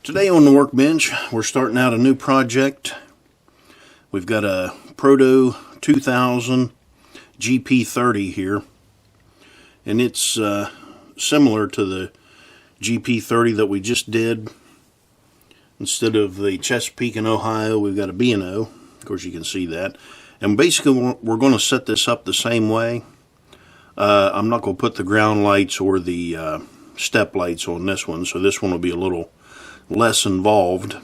Today on the workbench, we're starting out a new project. We've got a Proto 2000 GP30 here, and it's similar to the GP30 that we just did. Instead of the Chesapeake and Ohio, we've got a B&O. Of course, you can see that. And basically, we're going to set this up the same way. I'm not going to put the ground lights or the step lights on this one, so this one will be a little less involved.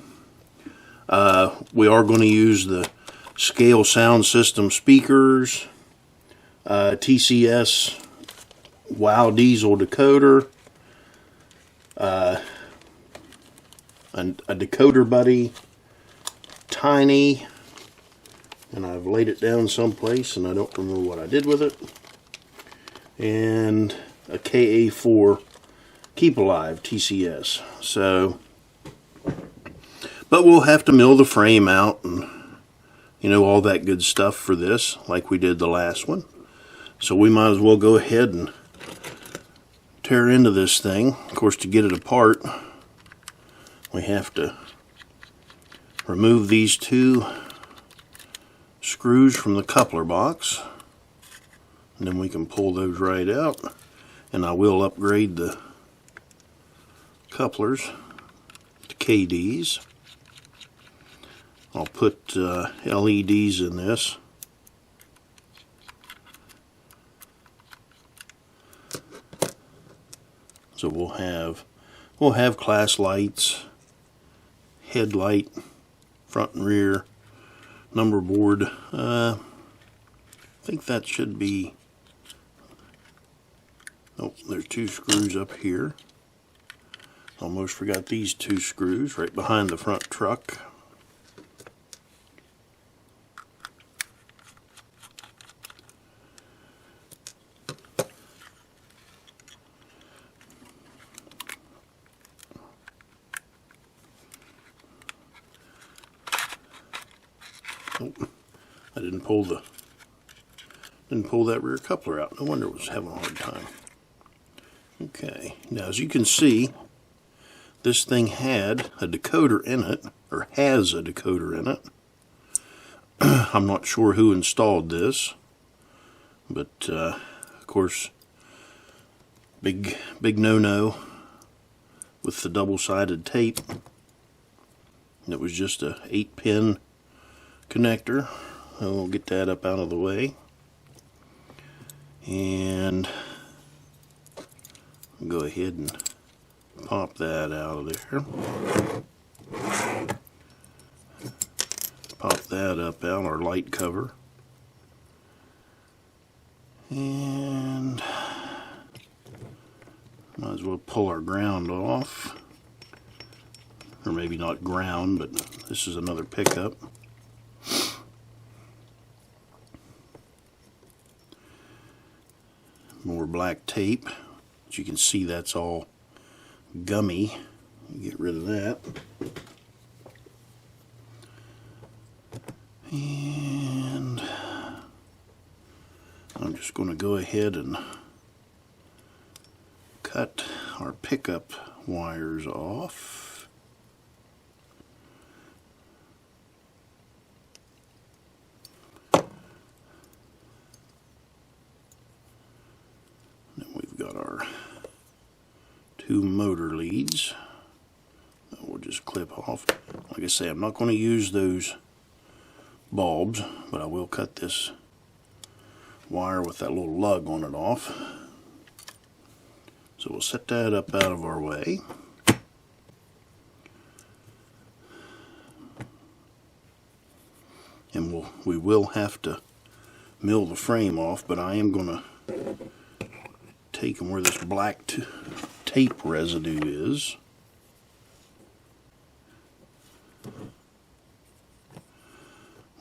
We are going to use the scale sound system speakers, TCS WOW diesel decoder, a Decoder Buddy Tiny, and I've laid it down someplace and I don't remember what I did with it, and a KA4 Keep Alive TCS. So, but we'll have to mill the frame out and, you know, all that good stuff for this, like we did the last one. So we might as well go ahead and tear into this thing. Of course, to get it apart, we have to remove these two screws from the coupler box, and then we can pull those right out. And I will upgrade the couplers to KDs. I'll put LEDs in this. So we'll have class lights, headlight, front and rear, number board. I think that should be. Oh, there's two screws up here. Almost forgot these two screws right behind the front truck. Oh, I didn't pull that rear coupler out. No wonder it was having a hard time. Okay, now as you can see, this thing had a decoder in it, or has a decoder in it. I'm not sure who installed this, but of course, big no-no with the double-sided tape. And it was just a 8-pin connector. We'll get that up out of the way, and go ahead and pop that out of there. Pop that up out, our light cover, and might as well pull our ground off, or maybe not ground, but this is another pickup. More black tape. As you can see, that's all gummy. Get rid of that. And I'm just going to go ahead and cut our pickup wires off. Got our two motor leads that we'll just clip off. Like I say, I'm not going to use those bulbs, but I will cut this wire with that little lug on it off. So we'll set that up out of our way. And we will have to mill the frame off, but I am going to take them where this black tape residue is.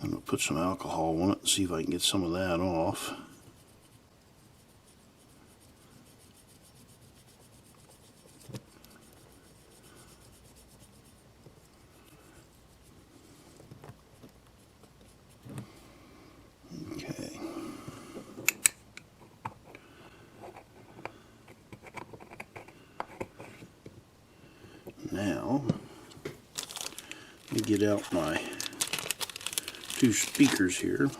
I'm going to put some alcohol on it and see if I can get some of that off. Okay. Now get out my two speakers here.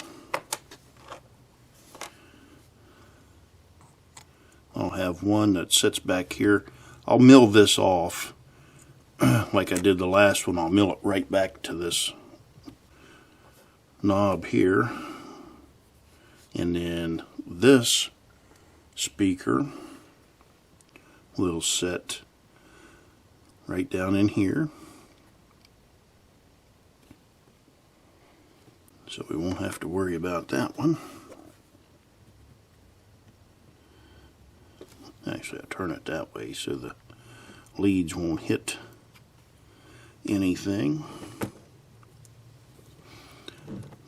I'll have one that sits back here. I'll mill this off like I did the last one. I'll mill it right back to this knob here. And then this speaker will sit right down in here. So we won't have to worry about that one. Actually, I'll turn it that way so the leads won't hit anything.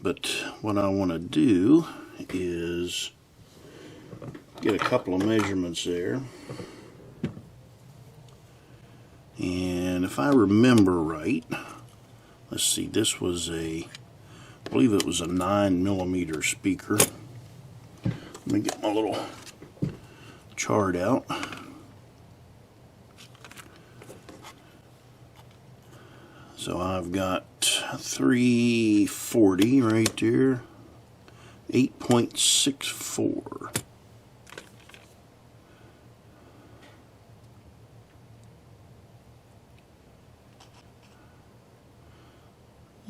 But what I want to do is get a couple of measurements there. And if I remember right, let's see, this was I believe it was a 9mm speaker. Let me get my little chart out. So I've got 340 right there, 8.64.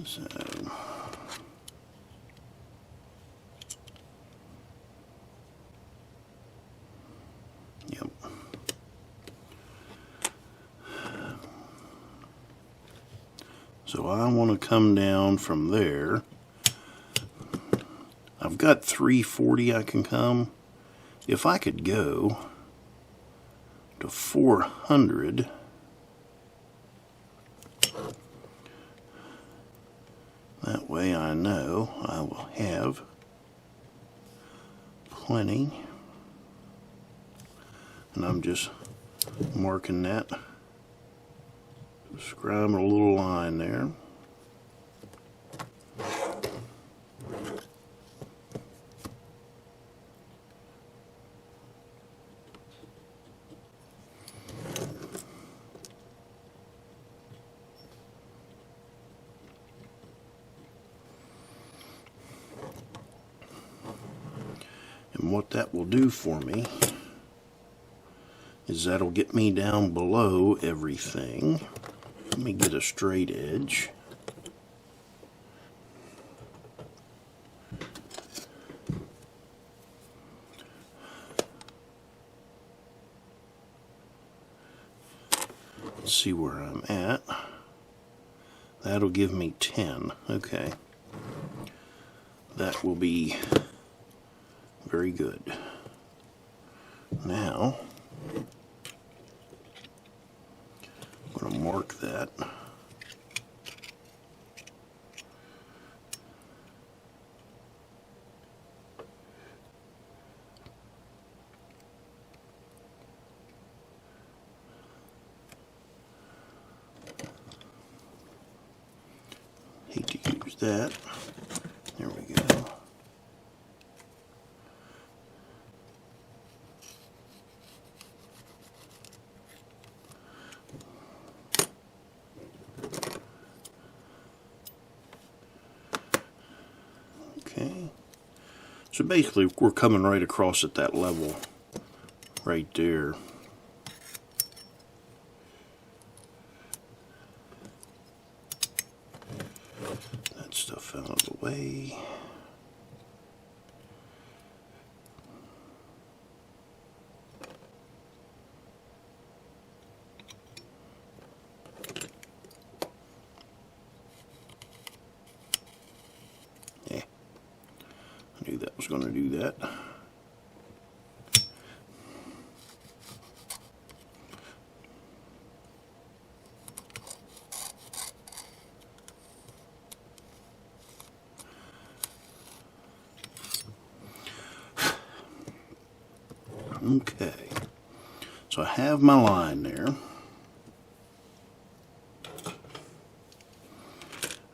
So yep. So I want to come down from there. I've got 340 I can come. If I could go to 400, that way I know I will have plenty. And I'm just marking that. Scribe a little line there. And what that will do for me is that'll get me down below everything. Let me get a straight edge. Let's see where I'm at. That'll give me 10. Okay. That will be very good. Now, I'm going to mark that. Hate to use that. There we go. Okay, so basically we're coming right across at that level right there. That stuff out of the way. I knew that was going to do that. Okay, so I have my line there.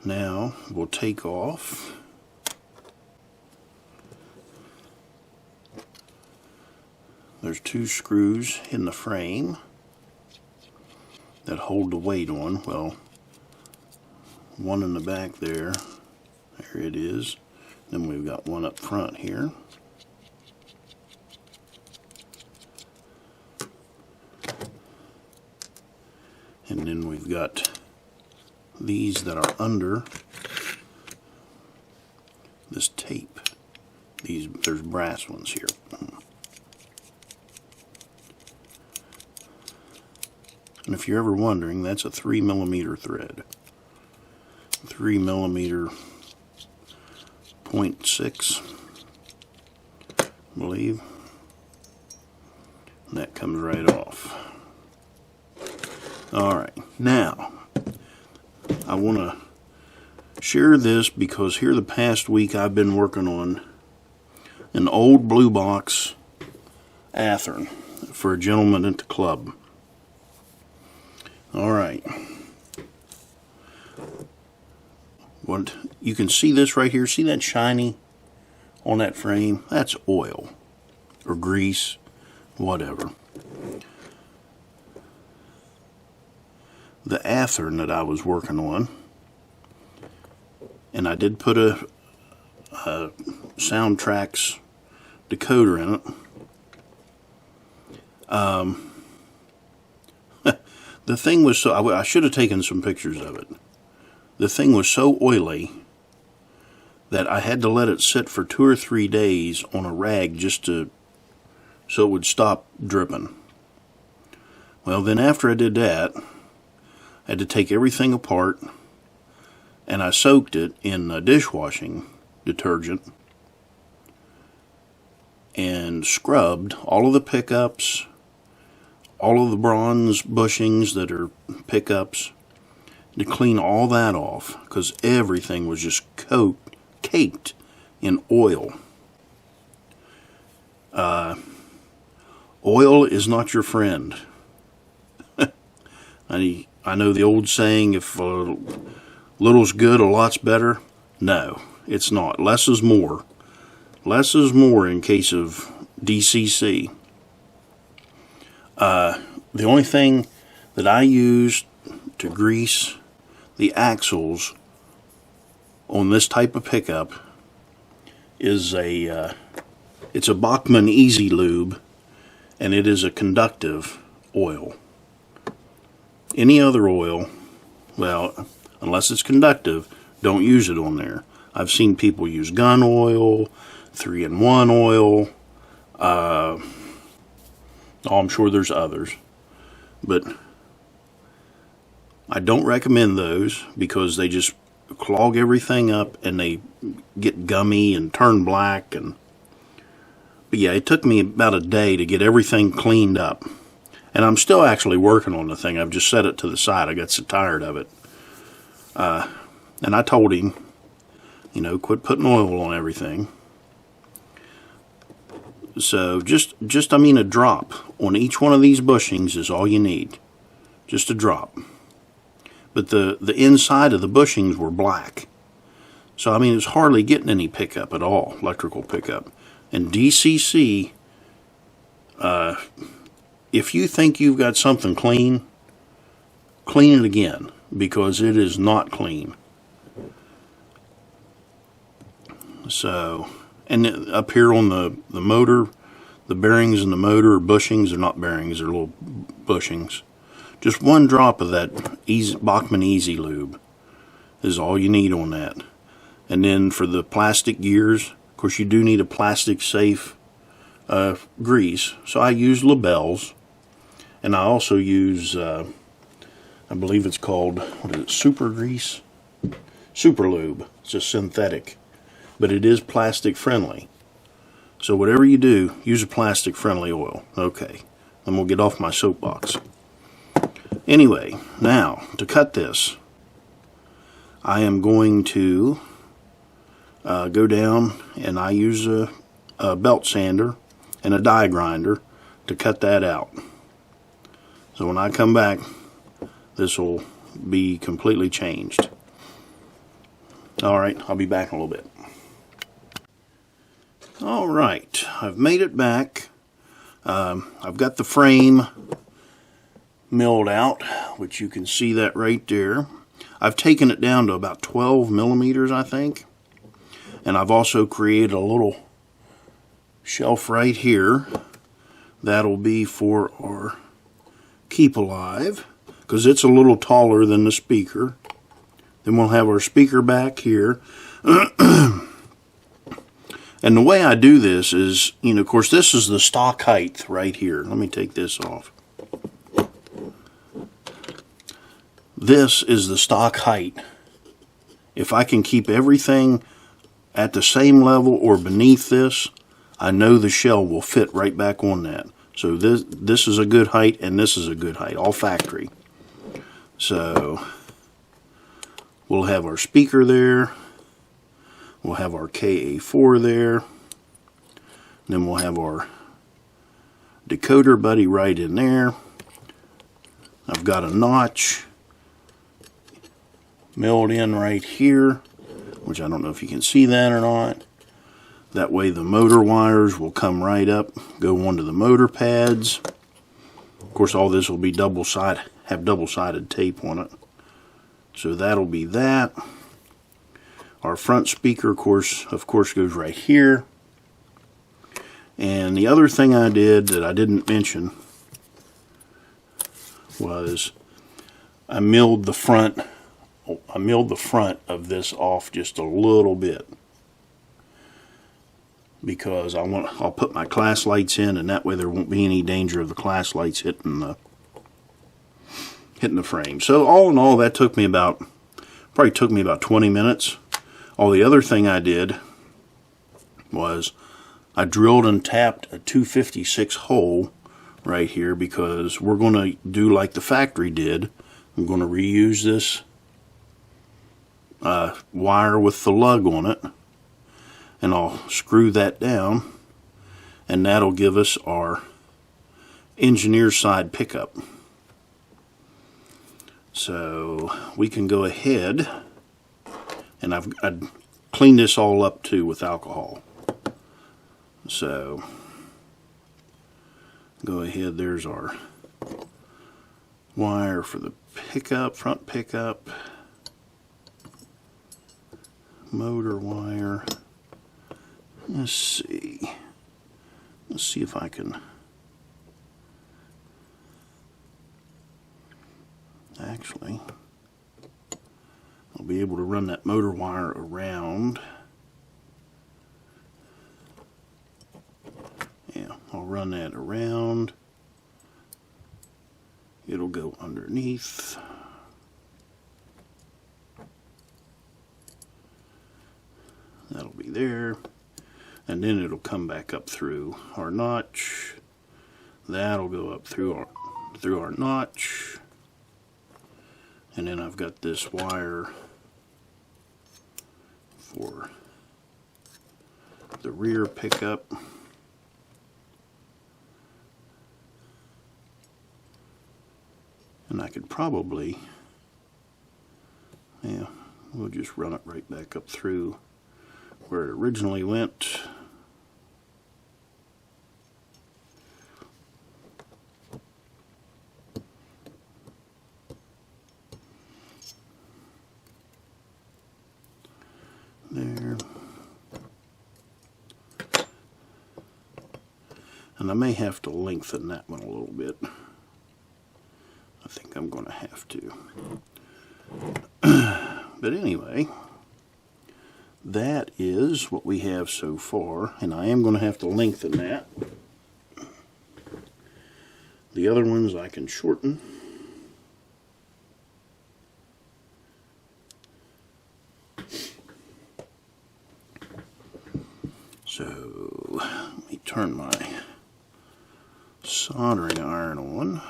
Now we'll take off there's two screws in the frame that hold the weight on. Well, one in the back there. There it is. Then we've got one up front here. And then we've got these that are under this tape. There's brass ones here. And if you're ever wondering, that's a 3mm thread. 3mm 0.6, I believe. And that comes right off. Alright, now I want to share this because here the past week I've been working on an old blue box Athearn for a gentleman at the club. Alright, what you can see this right here, see that shiny on that frame? That's oil or grease, whatever. The Athearn that I was working on, and I did put a Soundtrax decoder in it. The thing was so, I should have taken some pictures of it. The thing was so oily that I had to let it sit for 2 or 3 days on a rag just so it would stop dripping. Well, then after I did that, I had to take everything apart, and I soaked it in dishwashing detergent and scrubbed all of the pickups, all of the bronze bushings that are pickups, to clean all that off, because everything was just caked in oil. Oil is not your friend. I know the old saying, if little's good, a lot's better. No, it's not. Less is more. Less is more in case of DCC. The only thing that I use to grease the axles on this type of pickup is it's a Bachmann Easy Lube, and it is a conductive oil. Any other oil, well, unless it's conductive, don't use it on there. I've seen people use gun oil, 3-in-1 oil. I'm sure there's others, but I don't recommend those because they just clog everything up and they get gummy and turn black. But yeah, it took me about a day to get everything cleaned up. And I'm still actually working on the thing. I've just set it to the side. I got so tired of it. And I told him, quit putting oil on everything. So just a drop on each one of these bushings is all you need. Just a drop. But the inside of the bushings were black. So, it's hardly getting any pickup at all, electrical pickup. And DCC, if you think you've got something clean, clean it again, because it is not clean. So, and up here on the motor, the bearings in the motor are bushings. They're not bearings, they're little bushings. Just one drop of that Bachmann Easy Lube is all you need on that. And then for the plastic gears, of course you do need a plastic safe grease. So I use Labelle's. And I also use, I believe it's called, Super Grease? Super Lube. It's a synthetic. But it is plastic friendly. So whatever you do, use a plastic friendly oil. Okay, then we'll get off my soapbox. Anyway, now, to cut this, I am going to go down and I use a belt sander and a die grinder to cut that out. So when I come back, this will be completely changed. Alright, I'll be back in a little bit. Alright, I've made it back. I've got the frame milled out, which you can see that right there. I've taken it down to about 12 millimeters, I think. And I've also created a little shelf right here. That'll be for our Keep Alive, because it's a little taller than the speaker. Then we'll have our speaker back here. And the way I do this is, of course, this is the stock height right here. Let me take this off. This is the stock height. If I can keep everything at the same level or beneath this, I know the shell will fit right back on that. So this is a good height, and this is a good height, all factory. So we'll have our speaker there. We'll have our KA4 there. Then we'll have our Decoder Buddy right in there. I've got a notch milled in right here, which I don't know if you can see that or not. That way the motor wires will come right up, go onto the motor pads. Of course, all this will be have double-sided tape on it. So that'll be that. Our front speaker, of course, goes right here. And the other thing I did that I didn't mention was I milled the front of this off just a little bit, because I'll put my class lights in, and that way there won't be any danger of the class lights hitting the frame. So all in all, that probably took me about 20 minutes. All the other thing I did was I drilled and tapped a 256 hole right here, because we're going to do like the factory did. I'm going to reuse this wire with the lug on it, and I'll screw that down, and that'll give us our engineer side pickup. So we can go ahead, and I'd cleaned this all up too with alcohol. So go ahead, there's our wire for the pickup, front pickup, motor wire. Let's see if I can actually, I'll be able to run that motor wire around. Yeah, I'll run that around. It'll go underneath. That'll be there. And then it'll come back up through our notch. That'll go up through our notch. And then I've got this wire for the rear pickup. And I could probably, yeah, we'll just run it right back up through where it originally went. There. And I may have to lengthen that one a little bit. I think I'm going to have to. But anyway, that is what we have so far, and I am going to have to lengthen that. The other ones I can shorten. So let me turn my soldering iron on.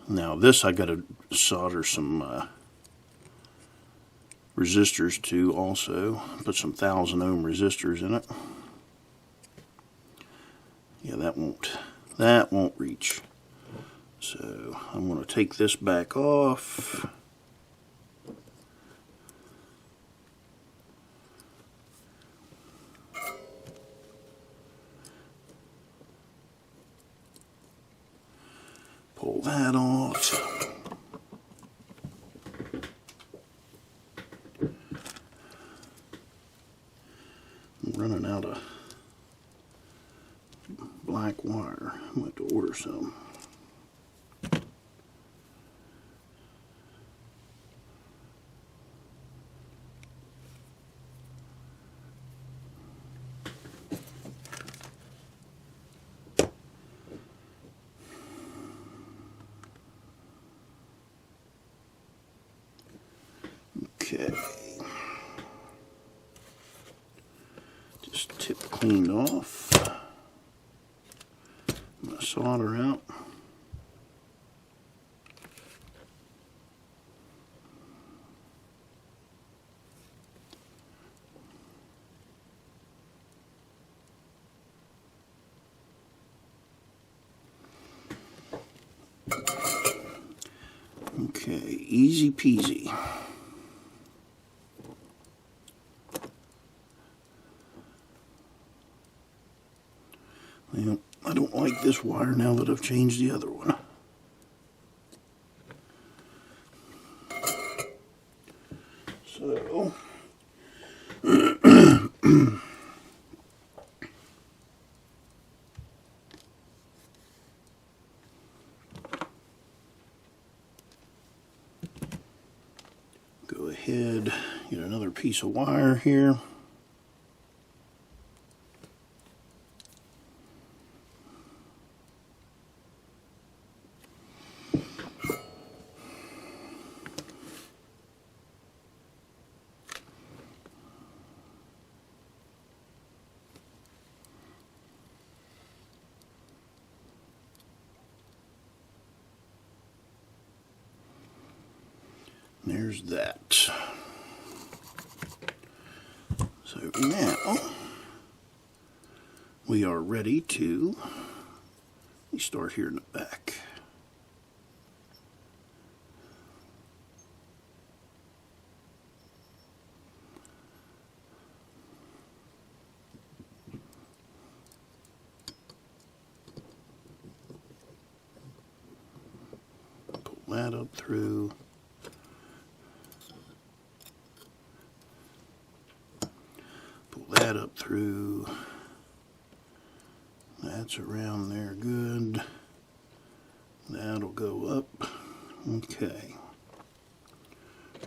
Now this I got to solder some resistors to also. Put some 1,000 ohm resistors in it. Yeah, that won't reach. So I'm going to take this back off. Pull that off. So okay, just tip cleaned off. My solder out. Okay, easy peasy. Well, I don't like this wire now that I've changed the other one. So go ahead, get another piece of wire here. There's that. So now we are ready to start here in the back. Pull that up through. That up through. That's around there good. That'll go up. Okay.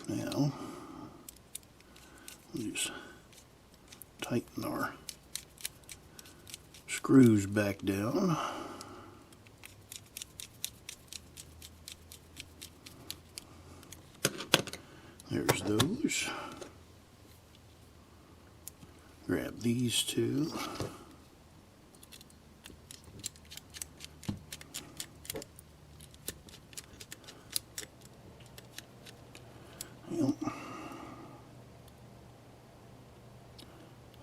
Now we'll just tighten our screws back down. There's those. Grab these two. Yep.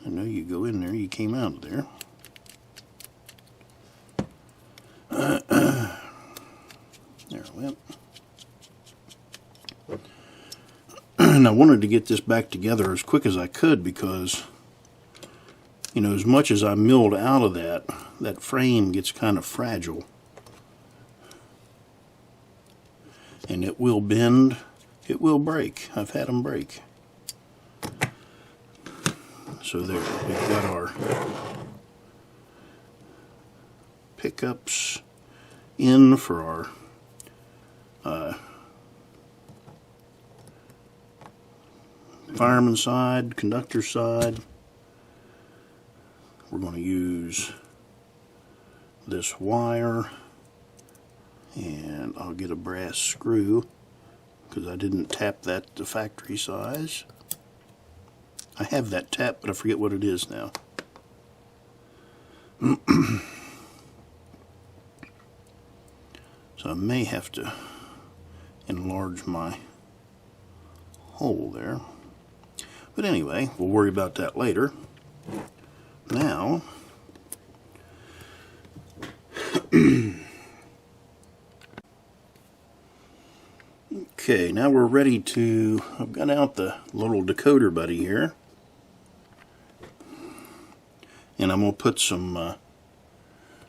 I know you go in there, you came out of there. There it went. And I wanted to get this back together as quick as I could because, you know, as much as I milled out of that, that frame gets kind of fragile. And it will bend, it will break. I've had them break. So there, we've got our pickups in for our fireman side, conductor side. We're going to use this wire, and I'll get a brass screw because I didn't tap that to factory size. I have that tap, but I forget what it is now. So I may have to enlarge my hole there. But anyway, we'll worry about that later. Now, okay, now we're ready to, I've got out the little Decoder Buddy here. And I'm going to put some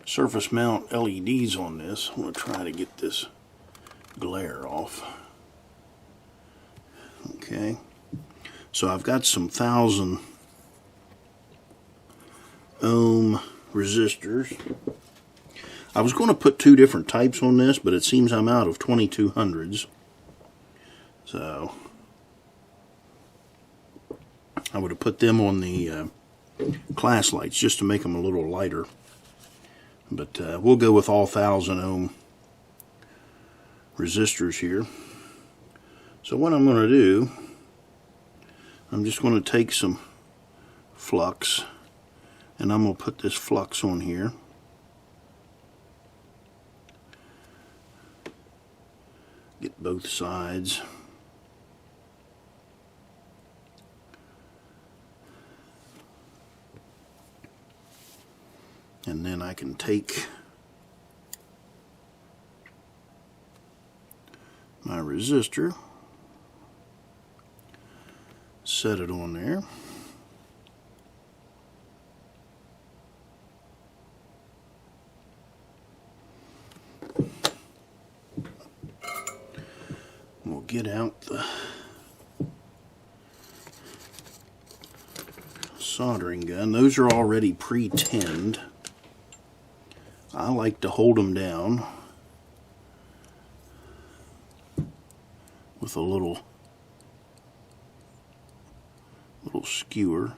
surface mount LEDs on this. I'm going to try to get this glare off. Okay, so I've got some 1000 ohm resistors. I was going to put two different types on this, but it seems I'm out of 2200s. So I would have put them on the class lights just to make them a little lighter. But we'll go with all 1000 ohm resistors here. So what I'm going to do, I'm just going to take some flux and I'm going to put this flux on here. Get both sides. And then I can take my resistor, set it on there. We'll get out the soldering gun. Those are already pre-tinned. I like to hold them down with a little skewer.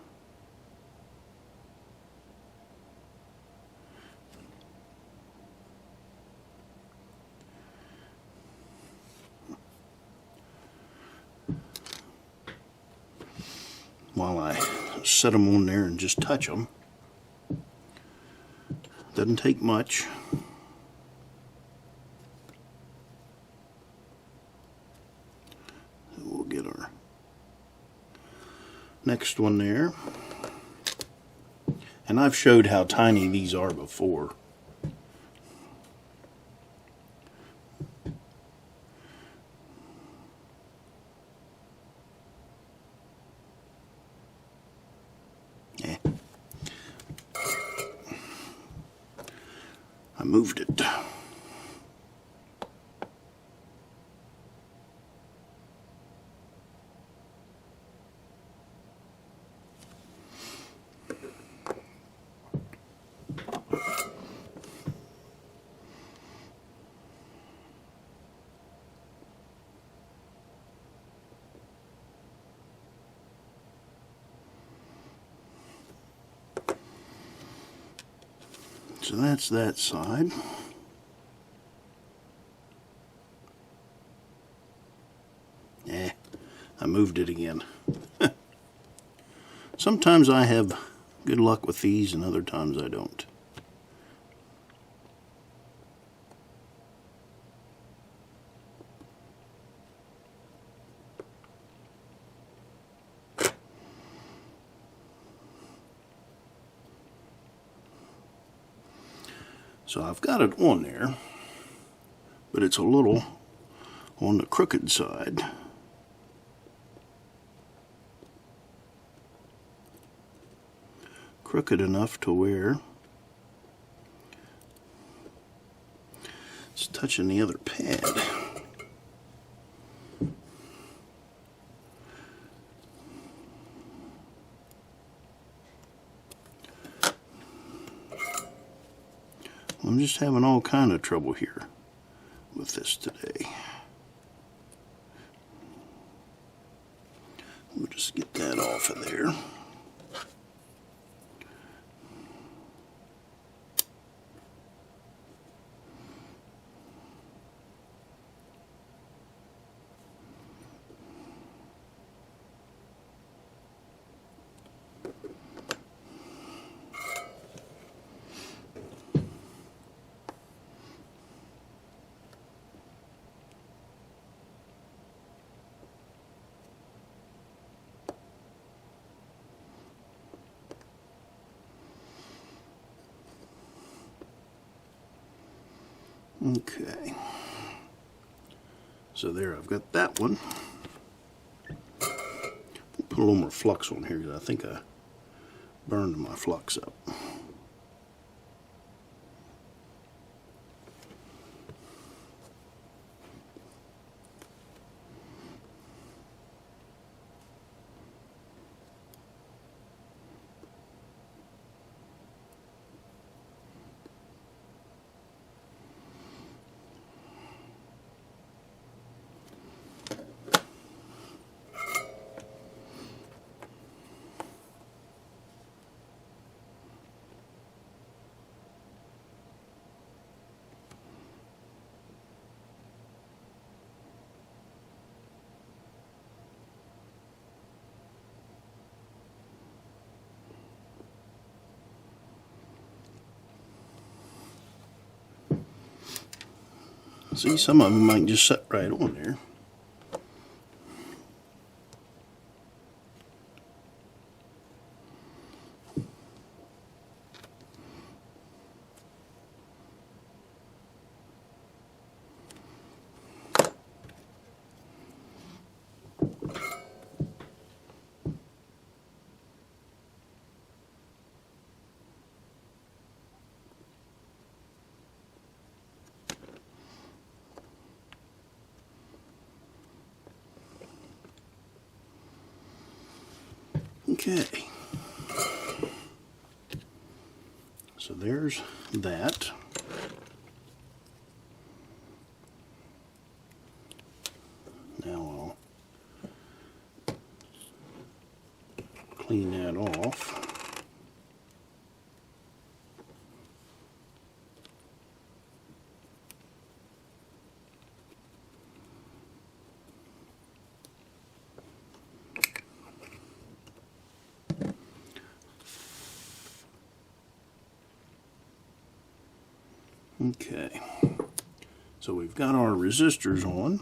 While I set them on there and just touch them. Doesn't take much. We'll get our next one there. And I've showed how tiny these are before. I moved it. So that's that side. I moved it again. Sometimes I have good luck with these and other times I don't. So I've got it on there, but it's a little on the crooked side. Crooked enough to where it's touching the other pad. I'm just having all kind of trouble here with this today. We'll just get that off of there. Okay, so there I've got that one. Put a little more flux on here because I think I burned my flux up. See, some of them might just set right on there. Okay, so there's that. Now I'll clean that off. Okay, so we've got our resistors on.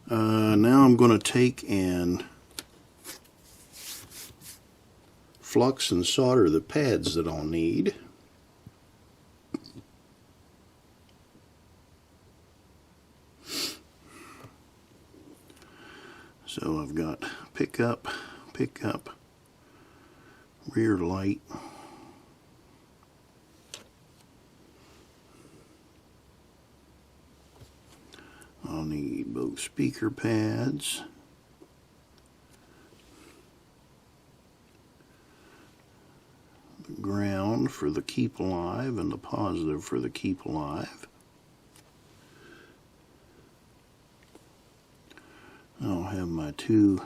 Now I'm going to take and flux and solder the pads that I'll need. So I've got pickup, rear light, I'll need both speaker pads, the ground for the Keep Alive and the positive for the Keep Alive. I'll have my two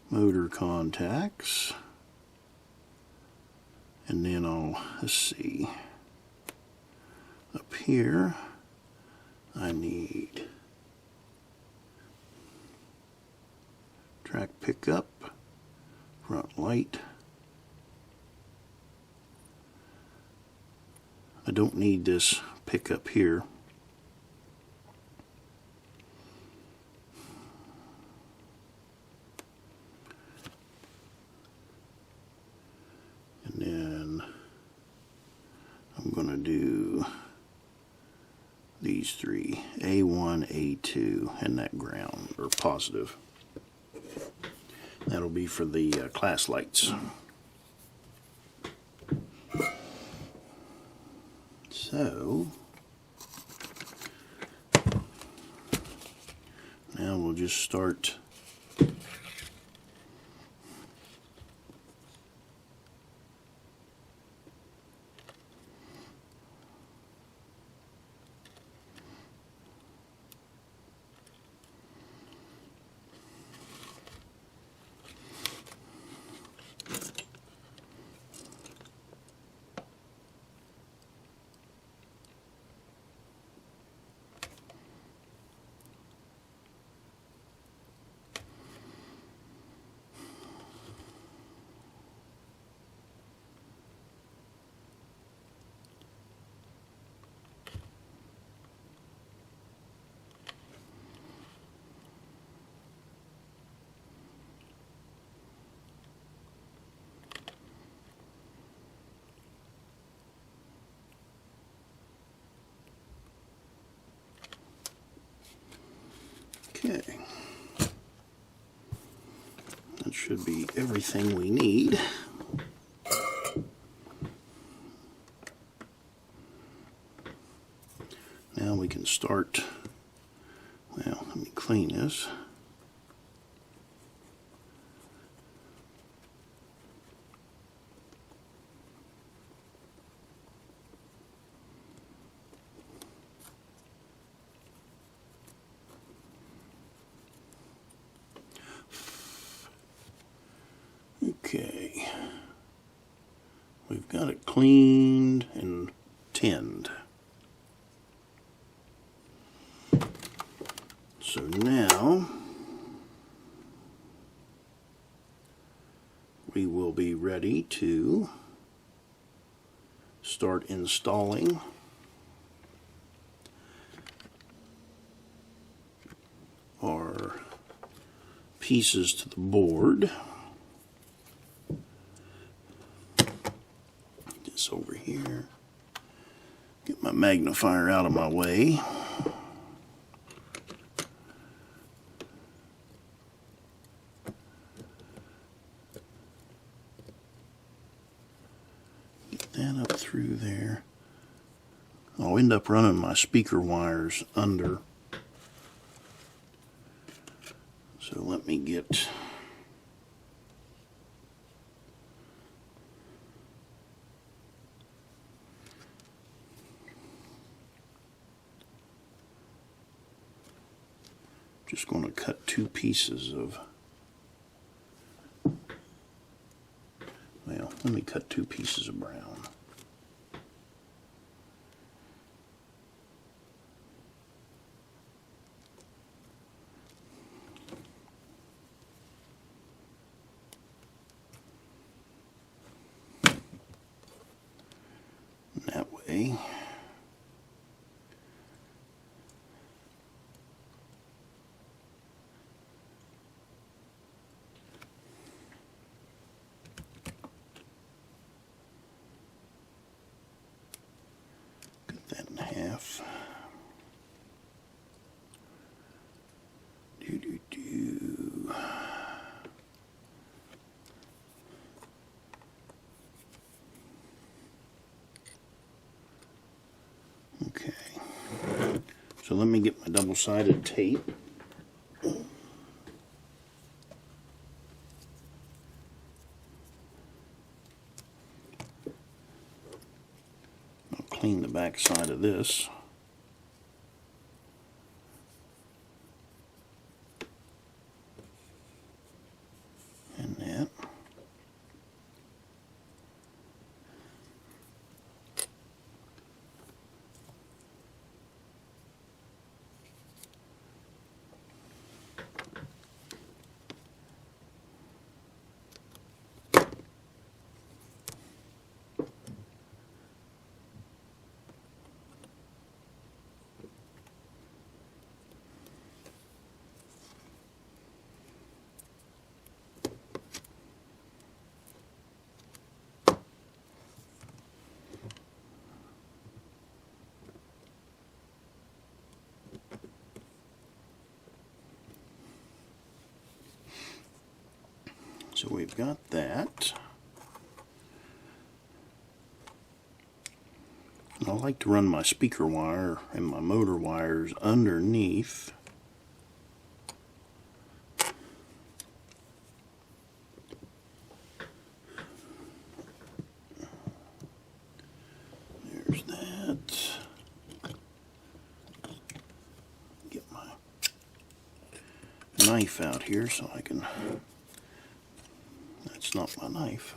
motor contacts, and then let's see, up here I need track pickup, front light. I don't need this pickup here. And then I'm going to do these three, A1, A2, and that ground, or positive. That'll be for the class lights. So, now we'll just start okay. That should be everything we need. Now we can start. Well, let me clean this. Okay, we've got it cleaned and tinned. So now we will be ready to start installing pieces to the board. This over here. Get my magnifier out of my way. Get that up through there. I'll end up running my speaker wires under. So let me get just going to cut two pieces of, well, let me cut two pieces of brown. That way. Cut that in half. Do. Okay, so let me get my double-sided tape. I'll clean the back side of this. And that. So we've got that. I like to run my speaker wire and my motor wires underneath. There's that. Get my knife out here so I can... That's not my knife.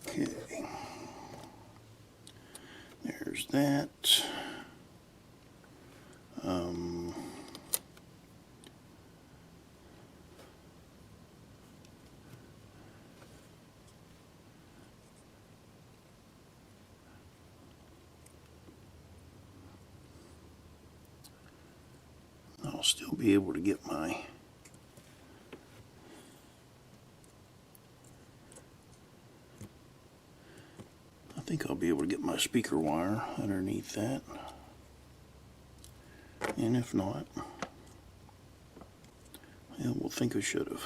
Okay, there's that. still be able to get my I think I'll be able to get my speaker wire underneath that. And if not, well, we'll think I should have.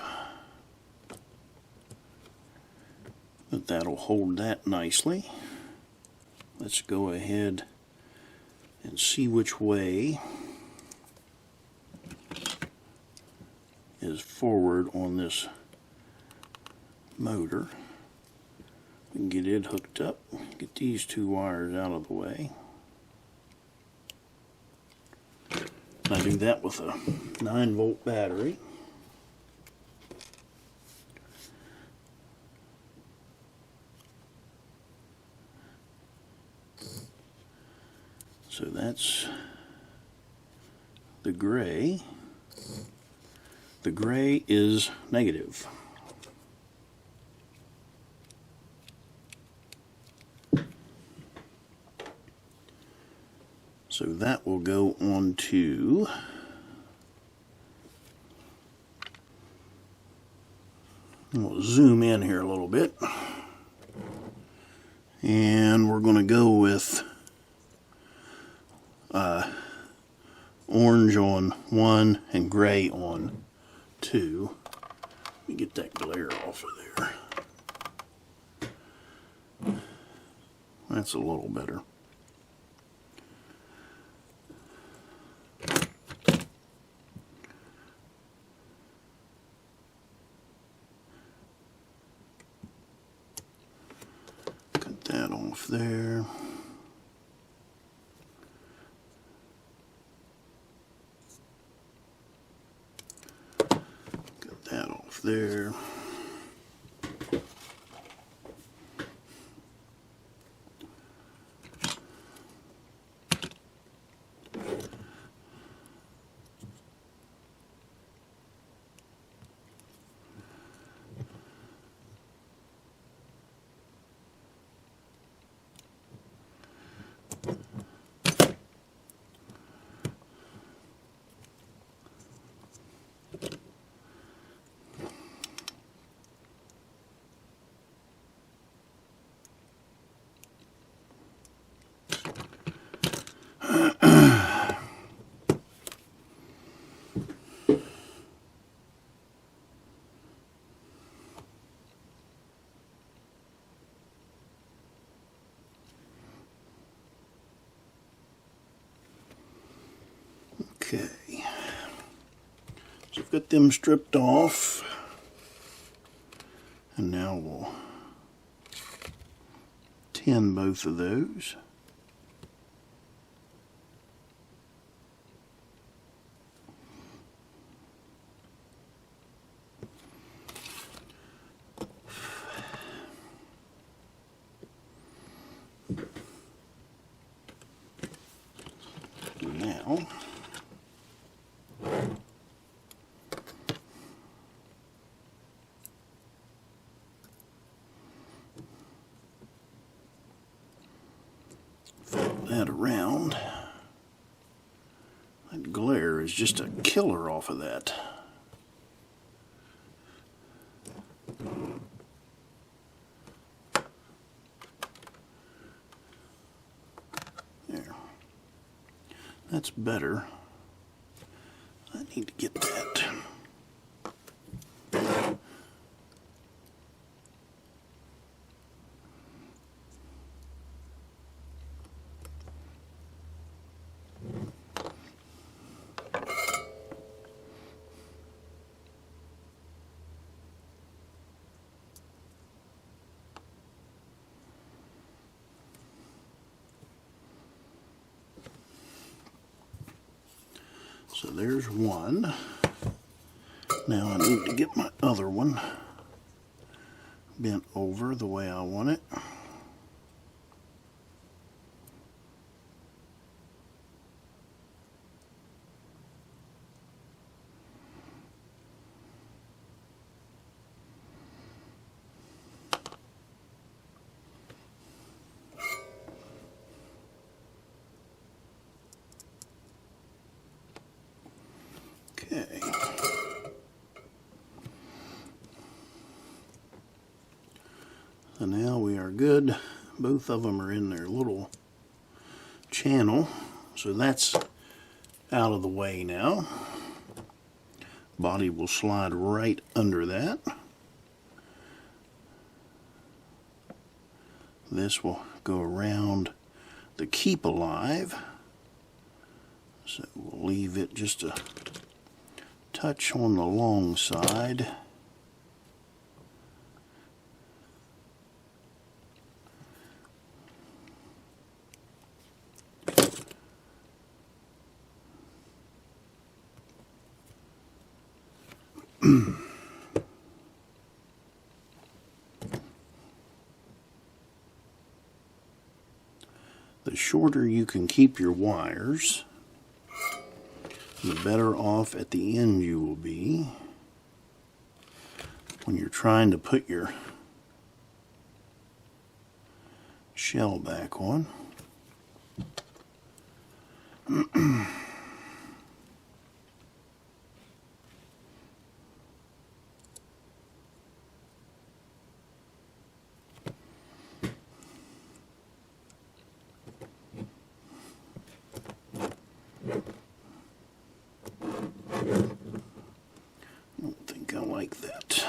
But that'll hold that nicely. Let's go ahead and see which way is forward on this motor. We can get it hooked up, get these two wires out of the way. I do that with a 9-volt battery. So that's the gray. The gray is negative. So that will go on to we'll zoom in here a little bit. And we're going to go with orange on 1 and gray on 2. Let me get that glare off of there. That's a little better. Cut that off there. That off there. Okay, so I've got them stripped off, and now we'll tin both of those. Now, flip that around. That glare is just a killer off of that. There. That's better. I need to get that. So there's one. Now I need to get my other one bent over the way I want it. Okay. So now we are good. Both of them are in their little channel. So that's out of the way now. Body will slide right under that. This will go around the Keep Alive. So we'll leave it just a touch on the long side. The shorter you can keep your wires, the better off at the end you will be when you're trying to put your shell back on. I don't think I like that.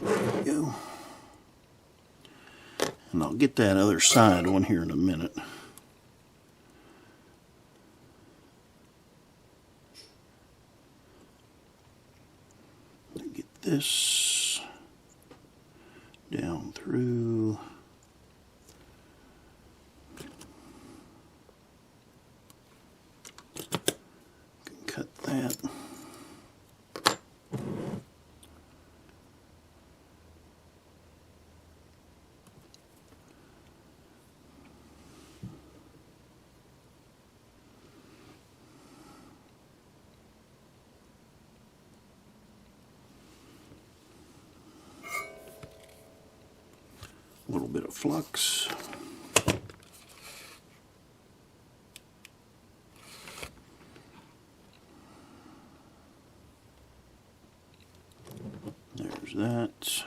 There we go. And I'll get that other side on here in a minute. Get this down through. Cut that. A little bit of flux. There's that.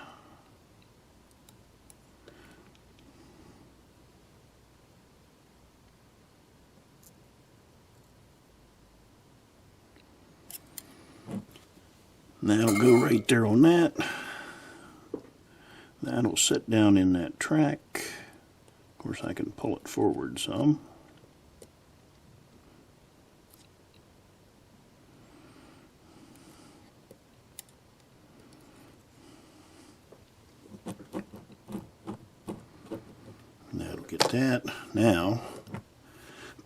That'll go right there on that. That'll sit down in that track. Of course, I can pull it forward some. That'll get that. Now,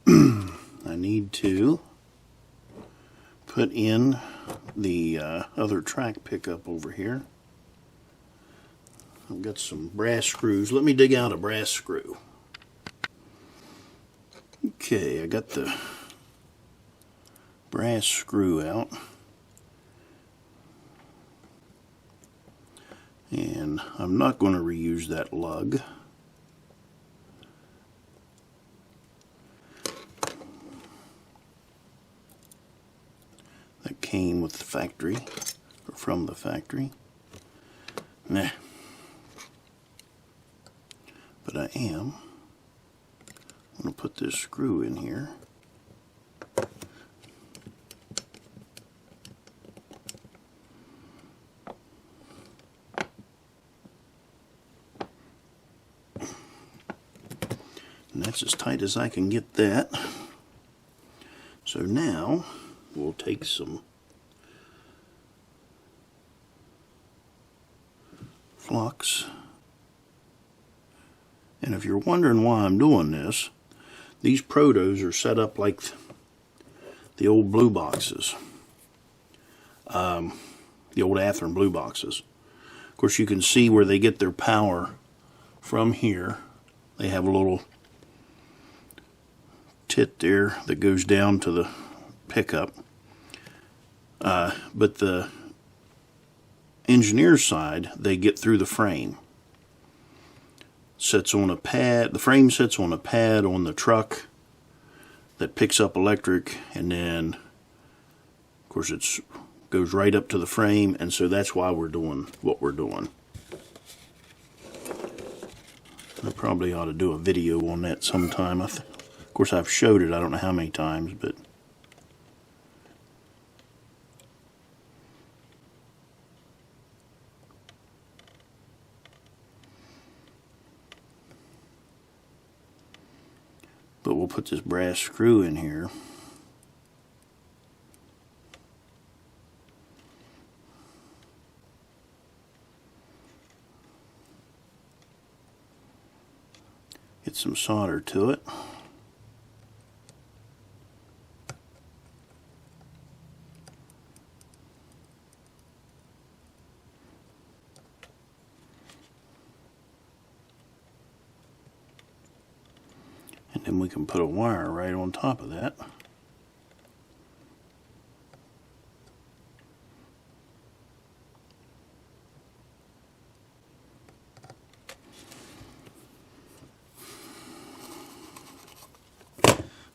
I need to put in the other track pickup over here. I've got some brass screws. Let me dig out a brass screw. Okay, I got the brass screw out. And I'm not going to reuse that lug. That came with the factory, or from the factory. Nah. But I am going to put this screw in here. And that's as tight as I can get that. So now we'll take some flux. And if you're wondering why I'm doing this, these Protos are set up like the old blue boxes. The old Athearn blue boxes. Of course, you can see where they get their power from here. They have a little tit there that goes down to the pickup. But the engineer side, they get through the frame. sits on a pad. The frame sits on a pad on the truck that picks up electric, and then of course it goes right up to the frame, and so that's why we're doing what we're doing. I probably ought to do a video on that sometime. Of course I've showed it, I don't know how many times, but we'll put this brass screw in here. Get some solder to it. And then we can put a wire right on top of that.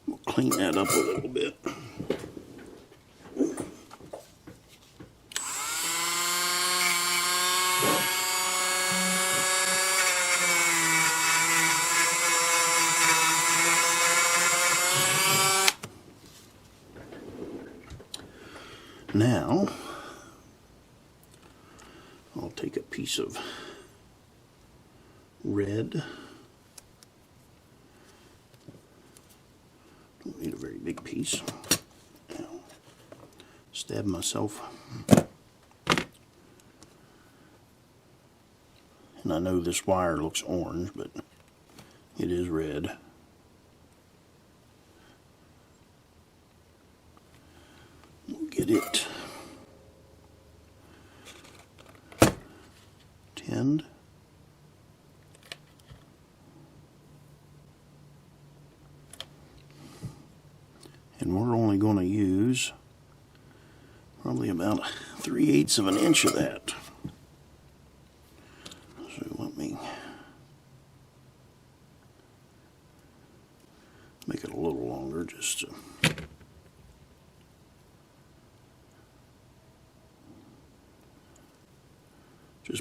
We'll clean that up a little bit. Now, I'll take a piece of red. Don't need a very big piece. Now, stab myself. And I know this wire looks orange, but it is red. Get it tinned. And we're only going to use probably about 3/8 of an inch of that. So let me make it a little longer just to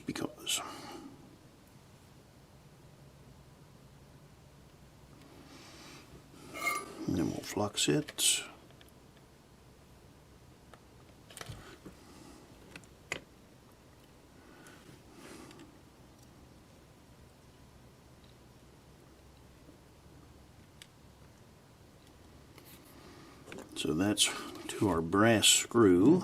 because. And then we'll flux it. So that's to our brass screw.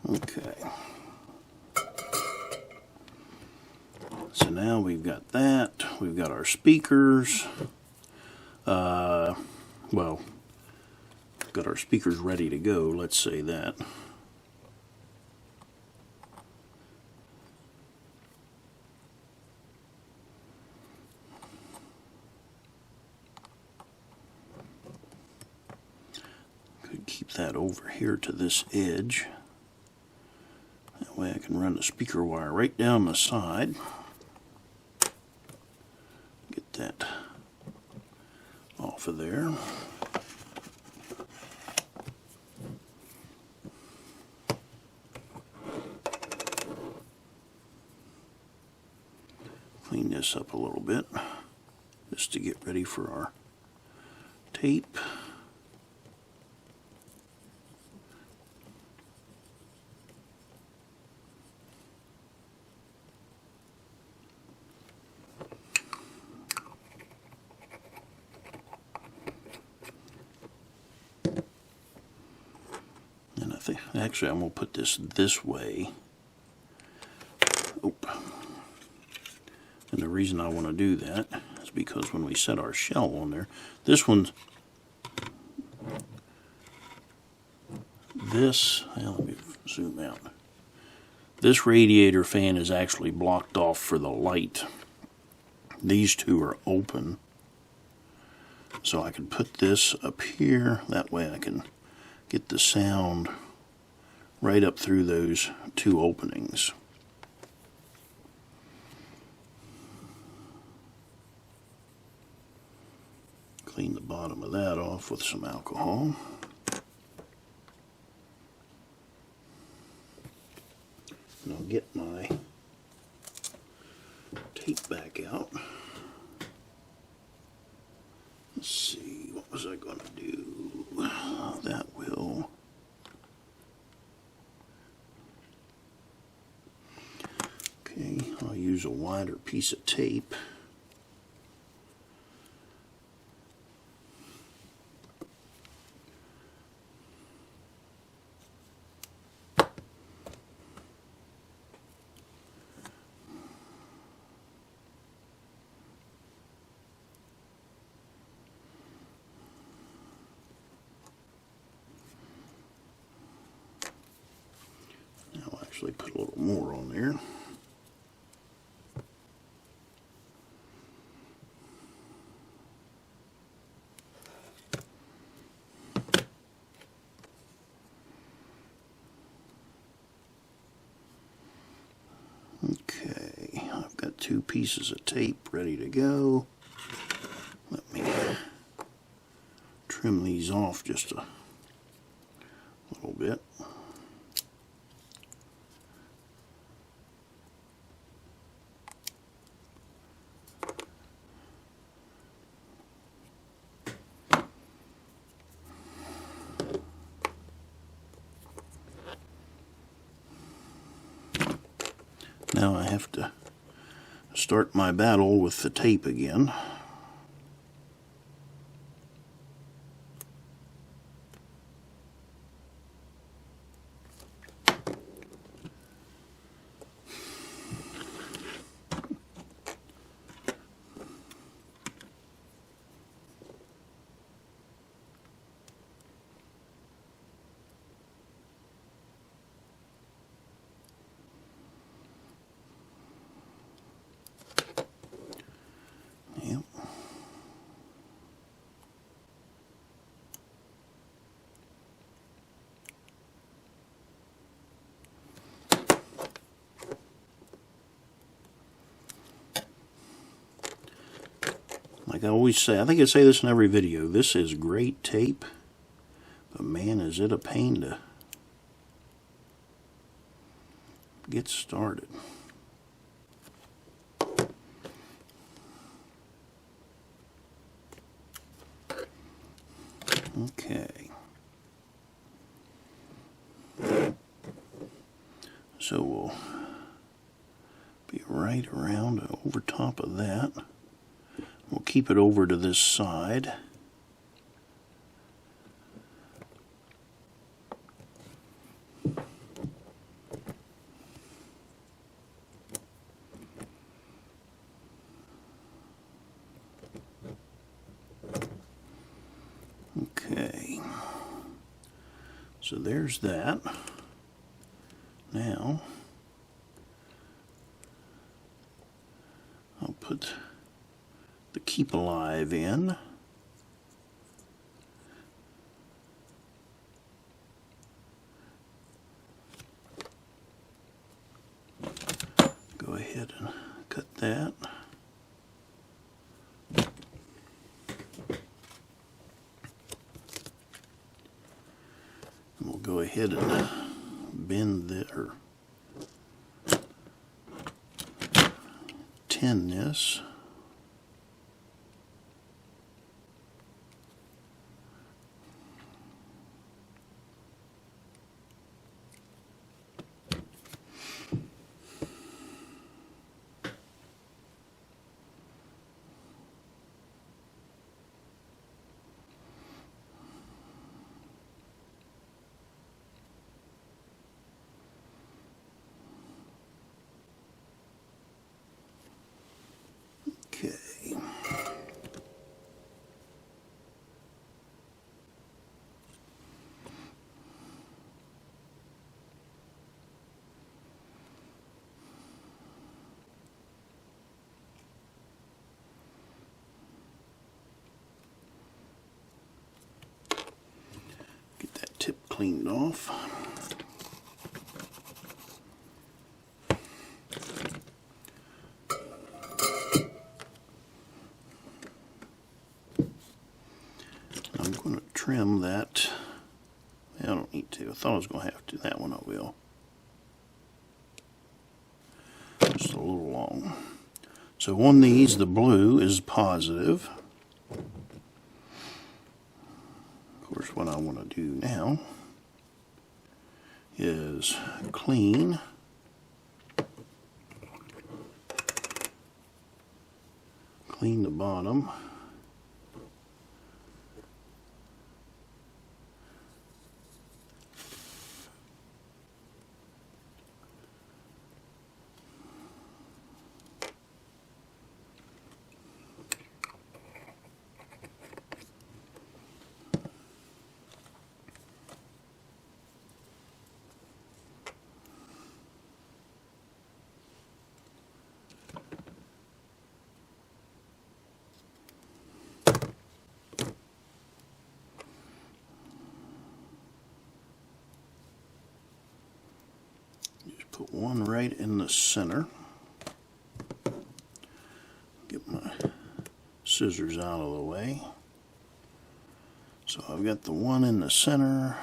Okay. So now we've got that. We've got our speakers. Well, got our speakers ready to go, let's say that. Could keep that over here to this edge. That way I can run the speaker wire right down the side. Get that off of there. Clean this up a little bit just to get ready for our tape. Actually, I'm going to put this way. Oop. And the reason I want to do that is because when we set our shell on there, this one's, let me zoom out. This radiator fan is actually blocked off for the light. These two are open. So I can put this up here, that way I can get the sound right up through those two openings. Clean the bottom of that off with some alcohol. And I'll get my tape back out. Let's see, what was I going to do? That will... Okay, I'll use a wider piece of tape. I'll actually put a little more on there. Okay, I've got two pieces of tape ready to go. Let me trim these off just a little bit. Now I have to start my battle with the tape again. Like I always say, I think I say this in every video, this is great tape, but man, is it a pain to get started. Okay. So we'll be right around and over top of that. We'll keep it over to this side. Okay. So there's that. Now, I'll put the Keep Alive in. Go ahead and cut that. And we'll go ahead and bend the, or tin this. cleaned off. I'm going to trim that. I don't need to. I thought I was going to have to. That one I will. Just a little long. So on these, the blue is positive. Of course, what I want to do now is clean the bottom. Put one right in the center. Get my scissors out of the way. So I've got the one in the center.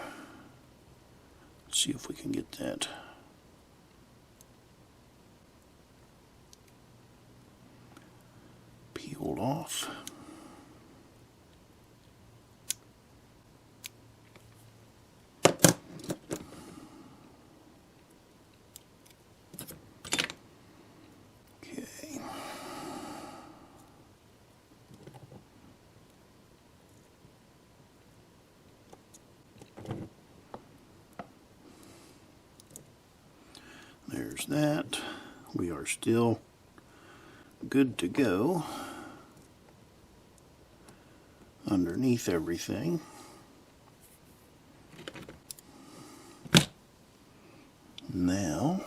Let's see if we can get that peeled off. There's that. We are still good to go underneath everything. Now,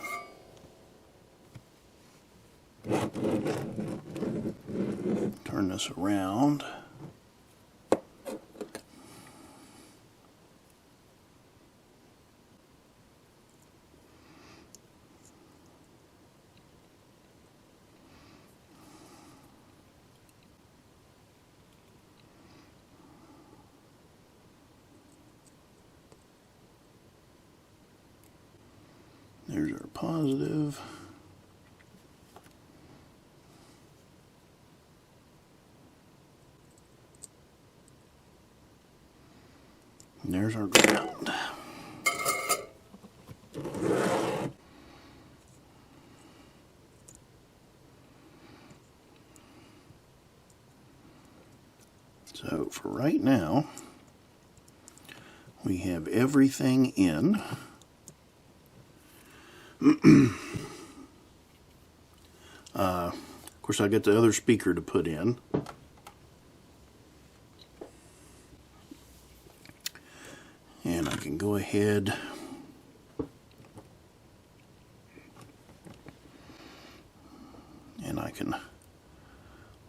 turn this around. There's our positive. And there's our ground. So for right now, we have everything in. Of course, I got the other speaker to put in. And I can go ahead and I can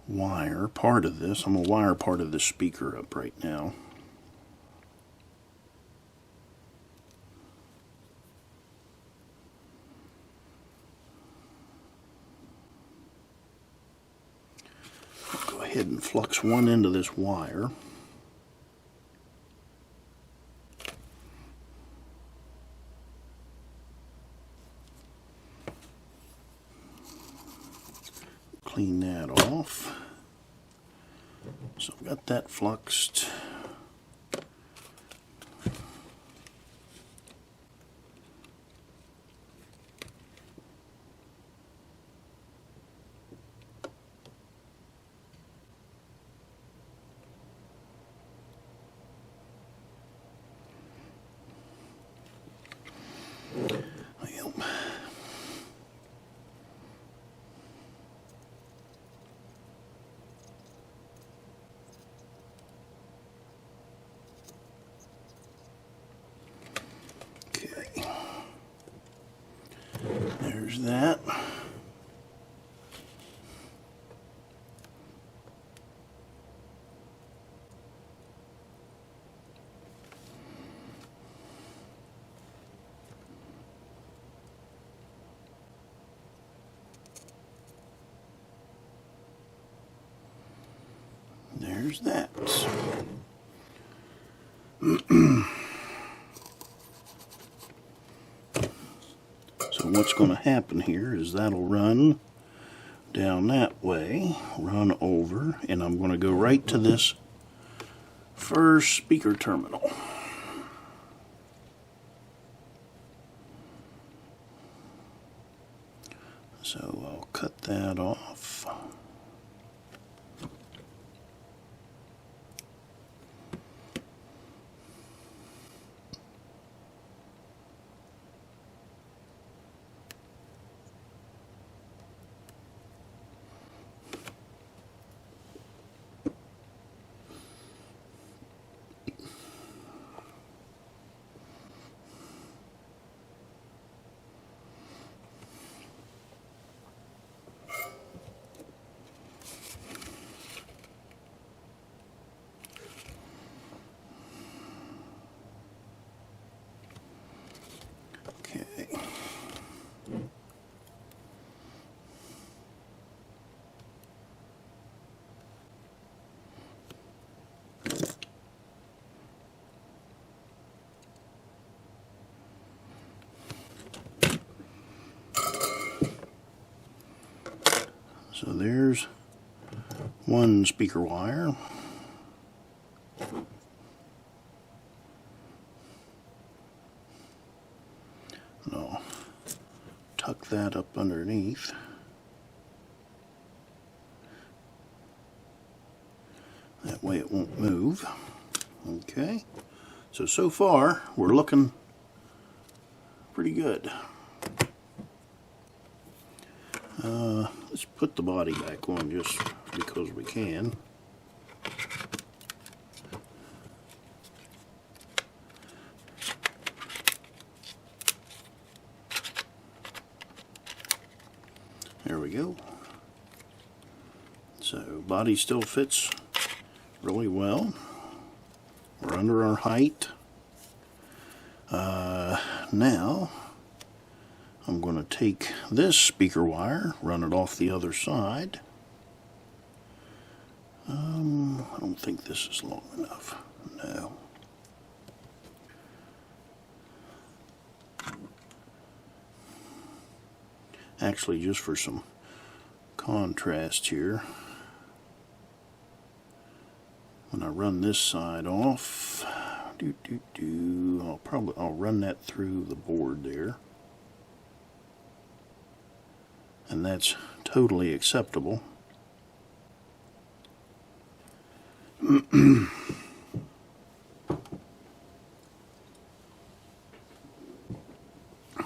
wire part of this. I'm going to wire part of this speaker up right now. Go ahead and flux one end of this wire. Clean that off. So I've got that fluxed. There's that. there's that. So what's going to happen here is that'll run down that way, run over, and I'm going to go right to this first speaker terminal. So I'll cut that off. So there's one speaker wire. And I'll tuck that up underneath. That way it won't move. Okay. So far we're looking pretty good. Let's put the body back on just because we can. There we go. So body still fits really well. We're under our height. Now I'm going to take this speaker wire, run it off the other side. I don't think this is long enough. No. Actually, just for some contrast here, when I run this side off, I'll run that through the board there. And that's totally acceptable.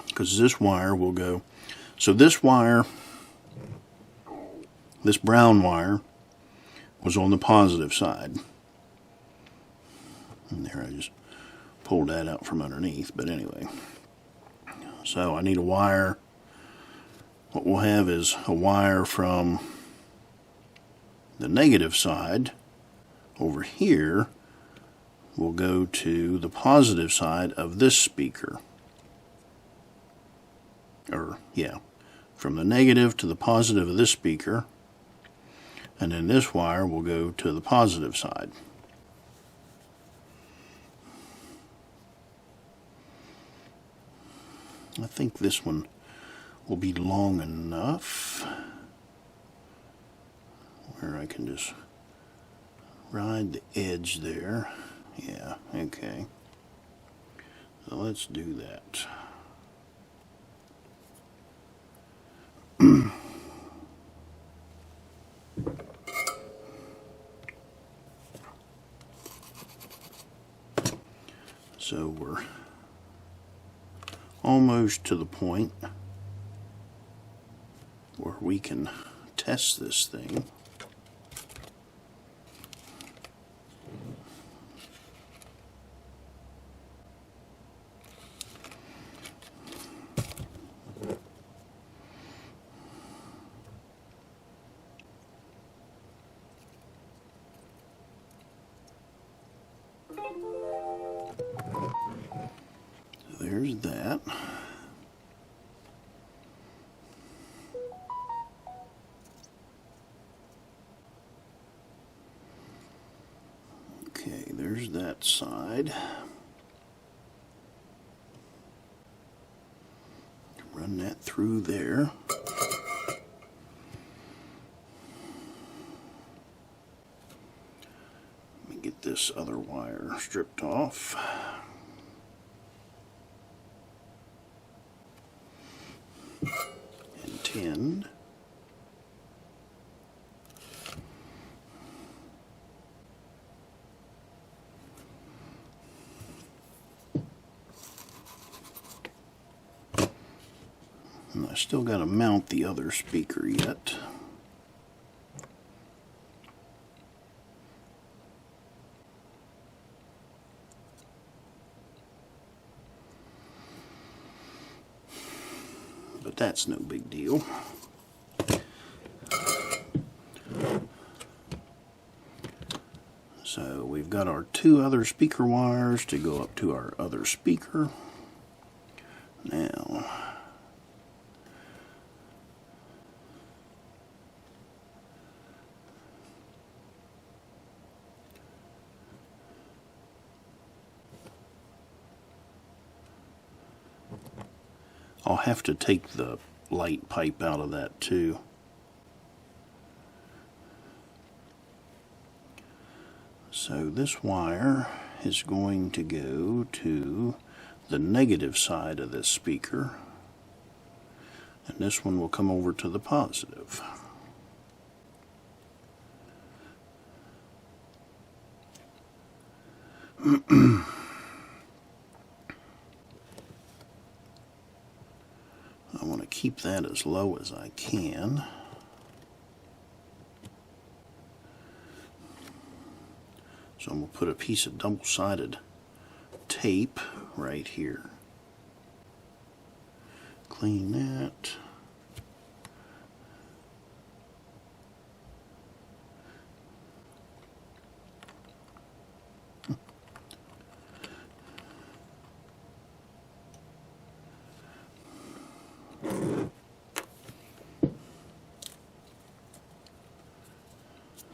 Because this wire will go, so this wire, this brown wire, was on the positive side. And there, I just pulled that out from underneath, but anyway. So I need a wire. What we'll have is a wire from the negative side over here will go to the positive side of this speaker. Or, yeah, from the negative to the positive of this speaker, and then this wire will go to the positive side. I think this one will be long enough where I can just ride the edge there. Yeah, okay. So let's do that. So we're almost to the point where we can test this thing. There's that. There's that side. Run that through there. Let me get this other wire stripped off. And tinned. And I still got to mount the other speaker yet. But that's no big deal. So we've got our two other speaker wires to go up to our other speaker. Now, I'll have to take the light pipe out of that too. So this wire is going to go to the negative side of this speaker, and this one will come over to the positive. I want to keep that as low as I can. So I'm going to put a piece of double-sided tape right here. Clean that.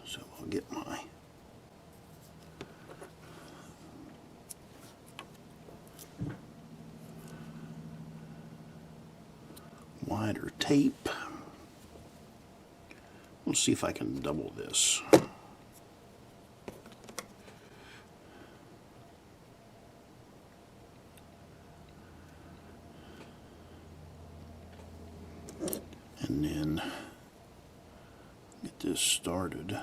So I'll get my wider tape. Let's see if I can double this. And then get this started.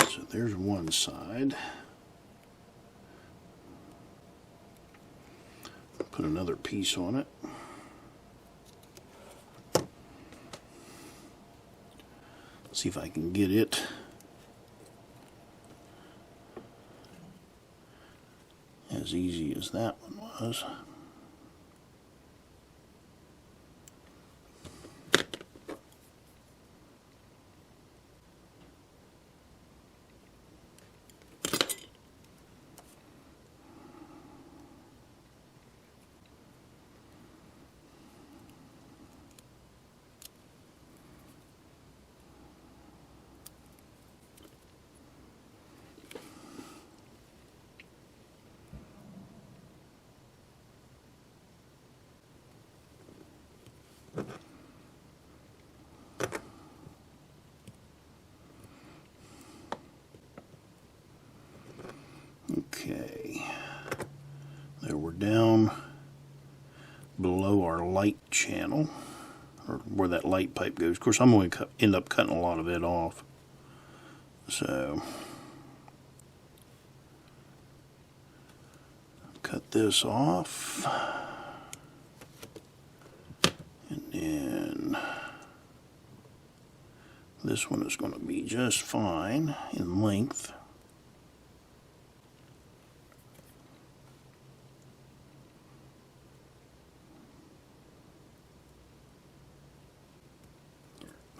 So there's one side. Put another piece on it. See if I can get it as easy as that one was. Okay, there we're down below our light channel, or where that light pipe goes. Of course, I'm going to end up cutting a lot of it off. So, cut this off, and then this one is going to be just fine in length.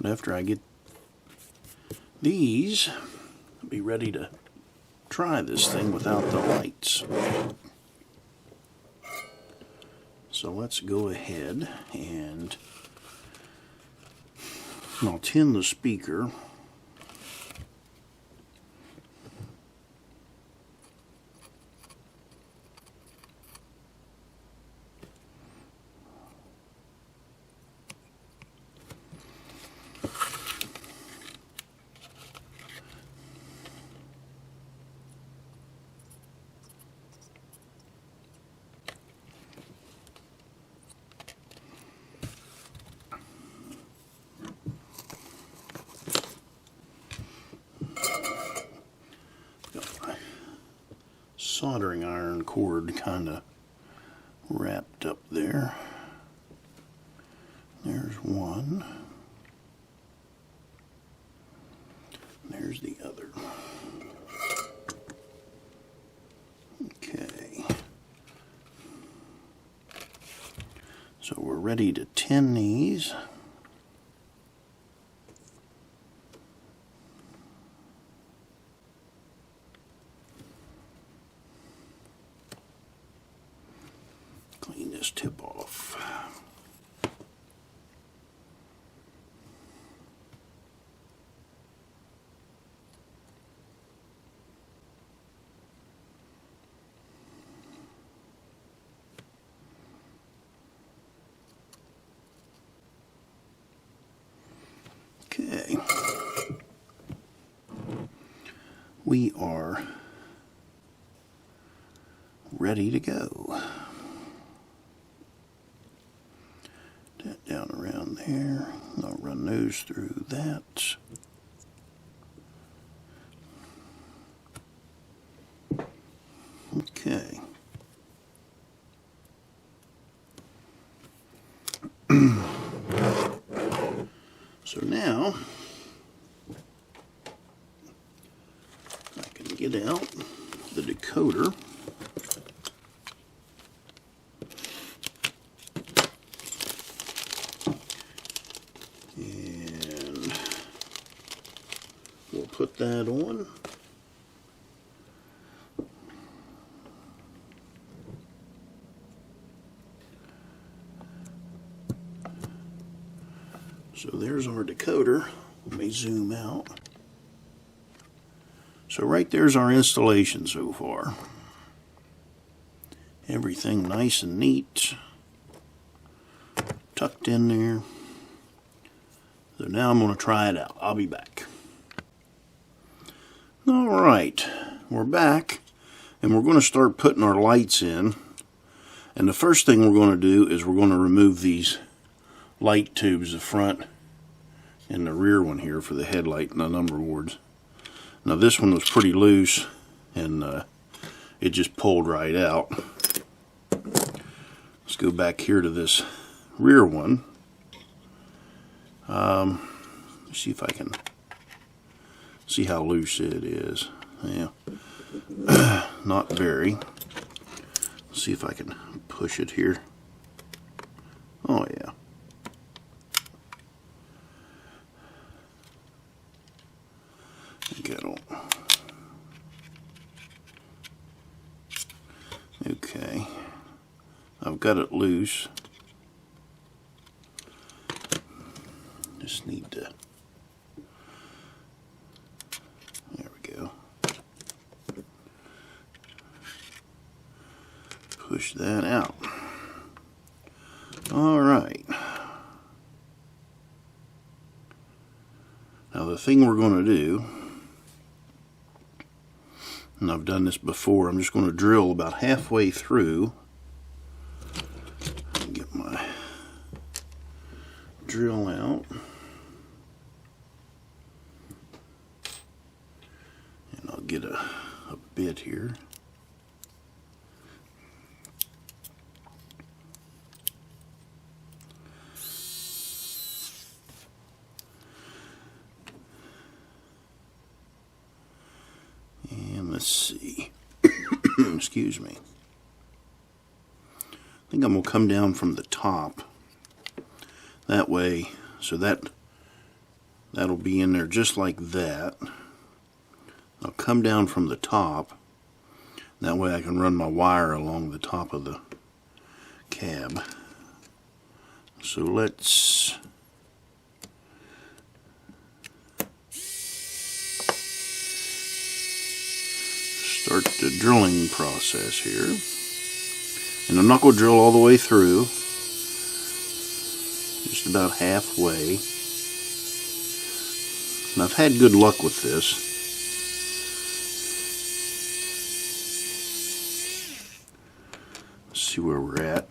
after I get these, I'll be ready to try this thing without the lights. So let's go ahead and I'll tin the speaker. Soldering iron cord kind of wrapped up there. There's one. There's the other. Okay. So we're ready to tin these. Clean this tip off. Okay. We are ready to go. That down around there. I'll run those through that. Okay. So now I can get out the decoder. And we'll put that on. So there's our decoder. Let me zoom out. So right there's our installation so far. Everything nice and neat. Tucked in there. So now I'm going to try it out. I'll be back. Alright, we're back. And we're going to start putting our lights in. And the first thing we're going to do is we're going to remove these light tubes, the front and the rear one here for the headlight and the number boards. Now this one was pretty loose and it just pulled right out. Let's go back here to this rear one. Let's see if I can see how loose it is. Yeah, not very. Let's see if I can push it here. Oh yeah. Okay, I've got it loose. Just need to, there we go. Push that out. All right. Now the thing we're going to do, and I've done this before, I'm just going to drill about halfway through. Get my drill out. And I'll get a bit here. Let's see. Excuse me. I think I'm going to come down from the top. That way, so that That'll be in there just like that. I'll come down from the top. That way I can run my wire along the top of the cab. So let's start the drilling process here. And I'm not going to drill all the way through, just about halfway. And I've had good luck with this. Let's see where we're at.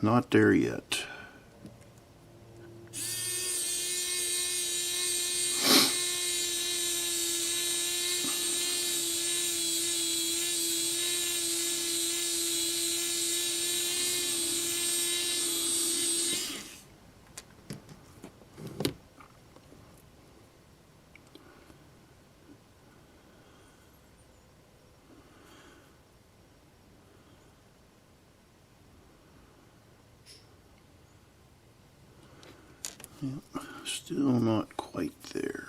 Not there yet. Yep, still not quite there.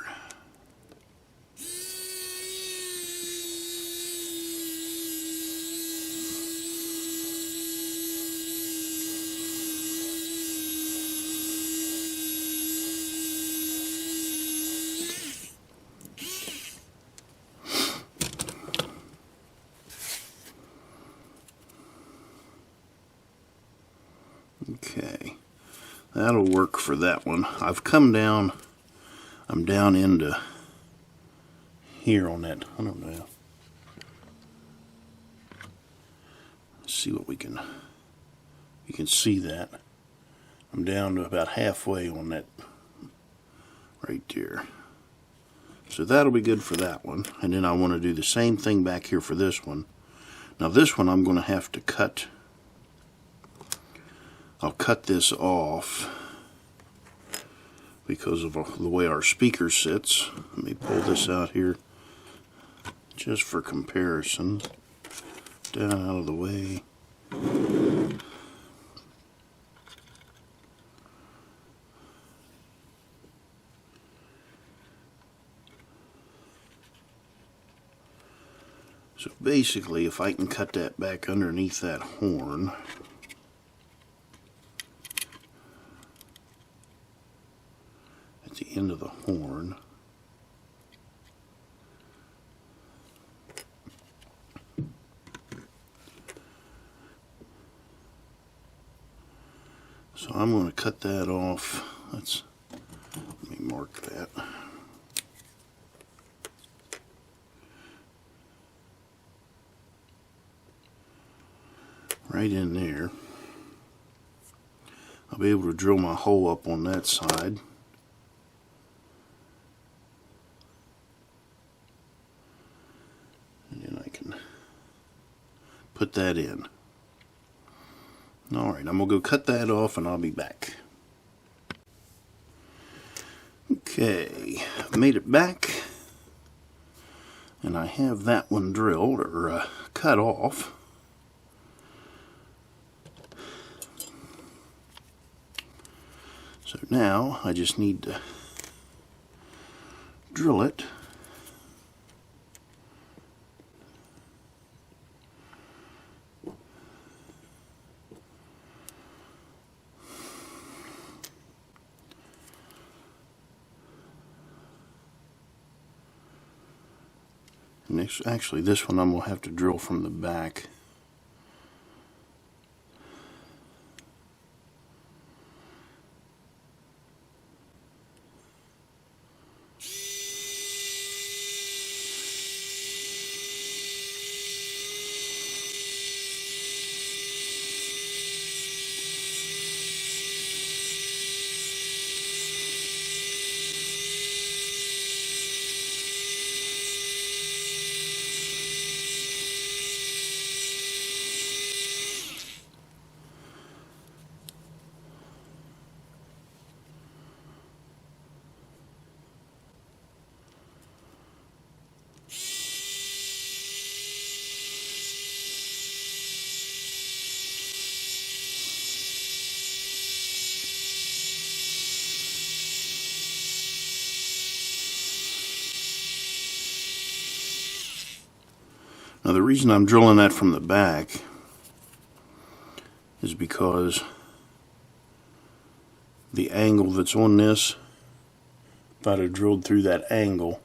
Okay. That'll work for that one. I've come down, I'm down into here on that. I don't know. Let's see what we can, you can see that. I'm down to about halfway on that right there. So that'll be good for that one. And then I want to do the same thing back here for this one. Now this one I'm going to have to cut. I'll cut this off because of the way our speaker sits. Let me pull this out here just for comparison. Down out of the way. So basically, if I can cut that back underneath that horn, at the end of the horn, so I'm going to cut that off. Let me mark that. Right in there. I'll be able to drill my hole up on that side. And then I can put that in. Alright, I'm going to go cut that off and I'll be back. Okay, I've made it back. And I have that one drilled or cut off. So now I just need to drill it. And actually this one I'm going to have to drill from the back. Now the reason I'm drilling that from the back is because the angle that's on this, if I'd have drilled through that angle,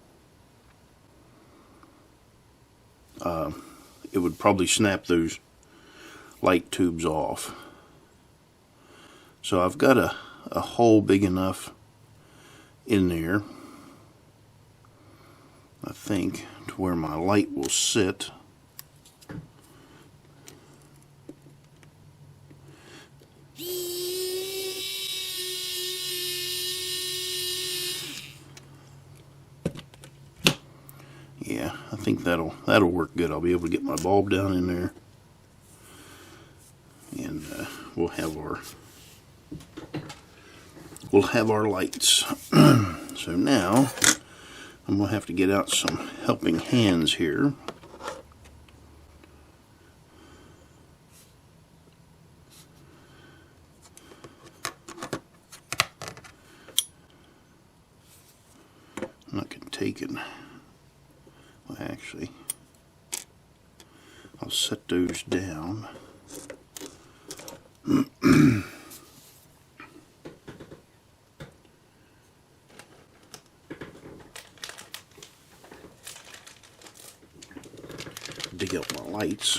it would probably snap those light tubes off. So I've got a hole big enough in there, I think, to where my light will sit. Yeah, I think that'll work good. I'll be able to get my bulb down in there, and we'll have our lights. So now I'm gonna have to get out some helping hands here. And I can take it. Well, actually, I'll set those down. Dig out my lights.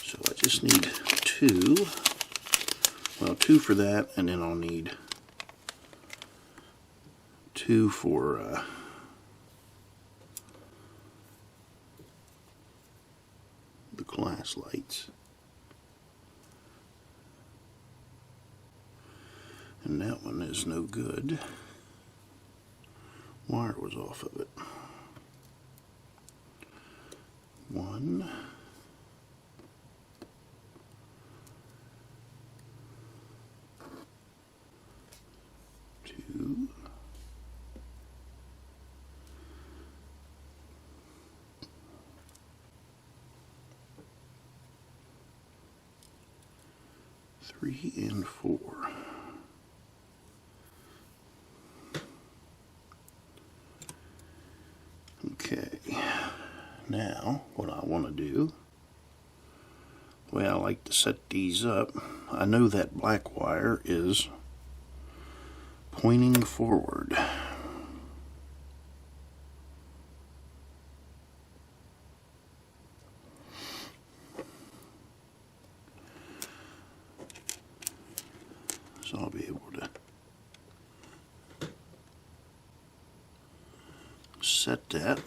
So I just need two. Well, two for that, and then I'll need two for the glass lights. And that one is no good. Wire was off of it. One. Two. Three and four. Okay, now what I want to do, the way I like to set these up, I know that black wire is pointing forward. So I'll be able to set that.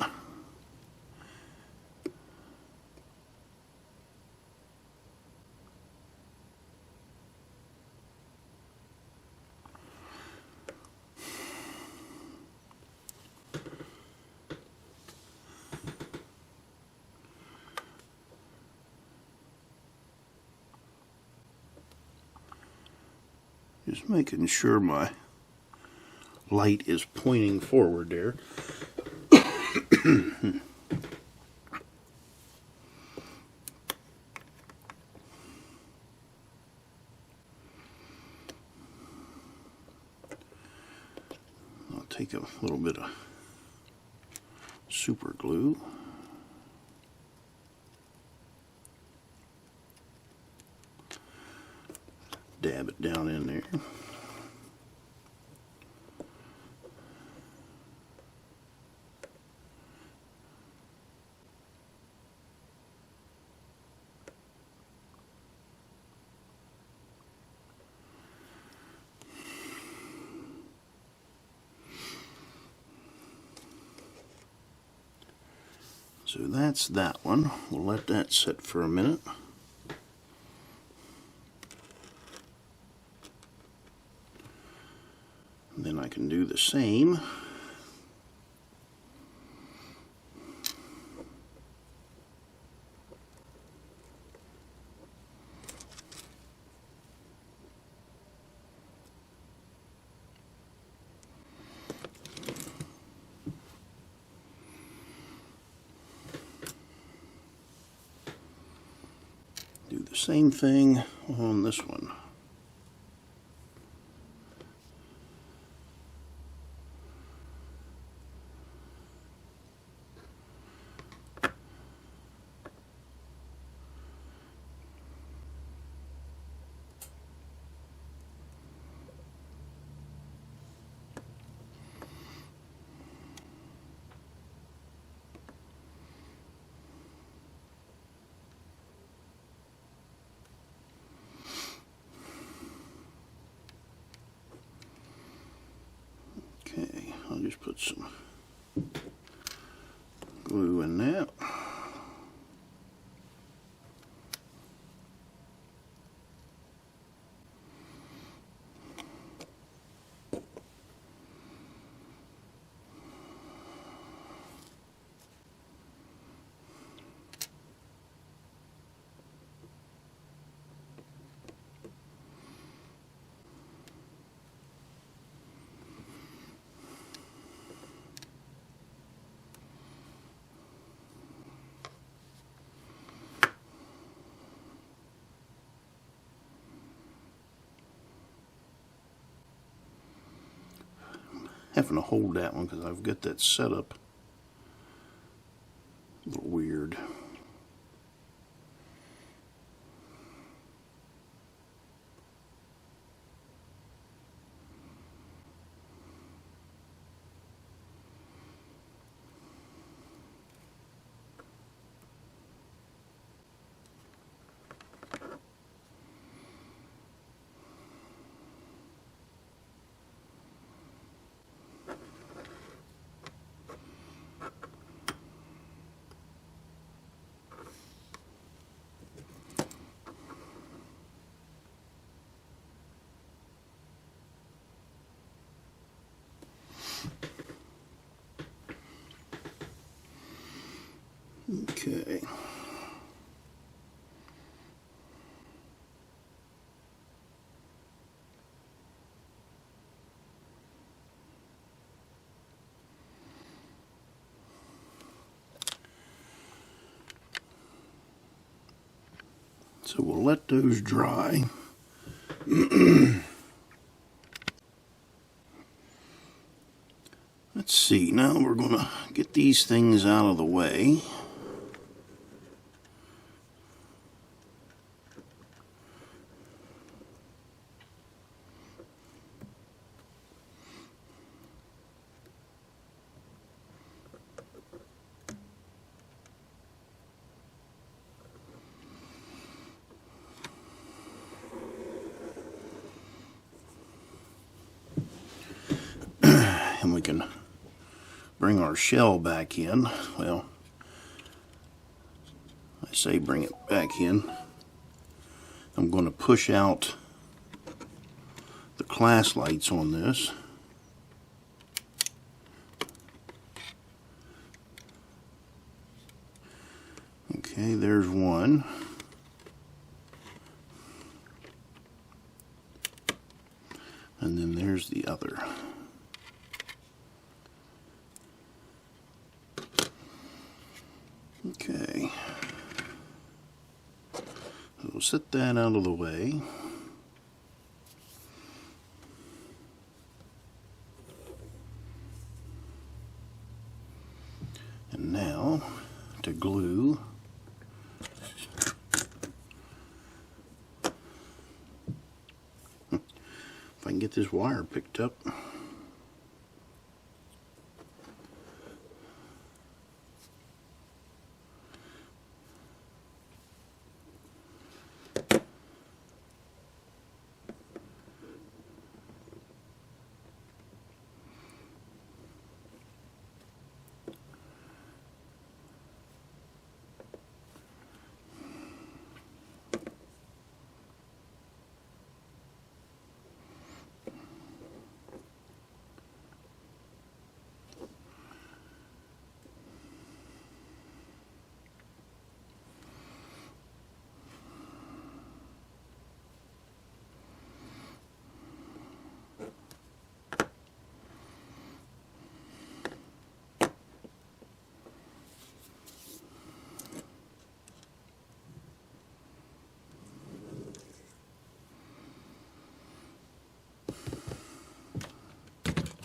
Just making sure my light is pointing forward there. I'll take a little bit of super glue. Dab it down in there. So that's that one. We'll let that sit for a minute. And then I can do the same. Do the same thing on this one. Just put some glue in that. Having to hold that one because I've got that set up a little weird. Okay. So we'll let those dry. Let's see, now we're going to get these things out of the way. And we can bring our shell back in. Well, I say bring it back in. I'm going to push out the class lights on this. Okay, there's one. And then there's the other. Okay, we'll set that out of the way. And now to glue. If I can get this wire picked up.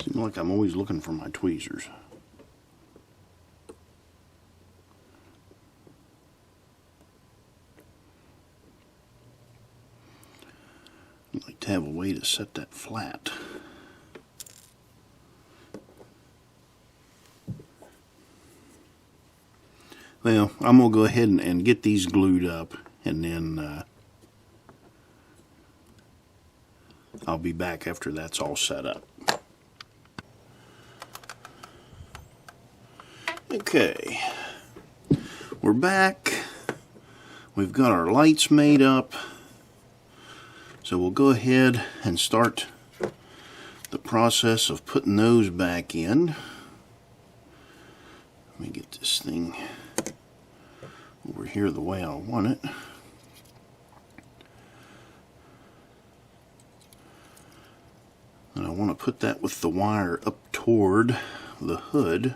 Seems like I'm always looking for my tweezers. I'd like to have a way to set that flat. Well, I'm going to go ahead and get these glued up, and then I'll be back after that's all set up. Okay, we're back. We've got our lights made up. So we'll go ahead and start the process of putting those back in. Let me get this thing over here the way I want it. And I want to put that with the wire up toward the hood.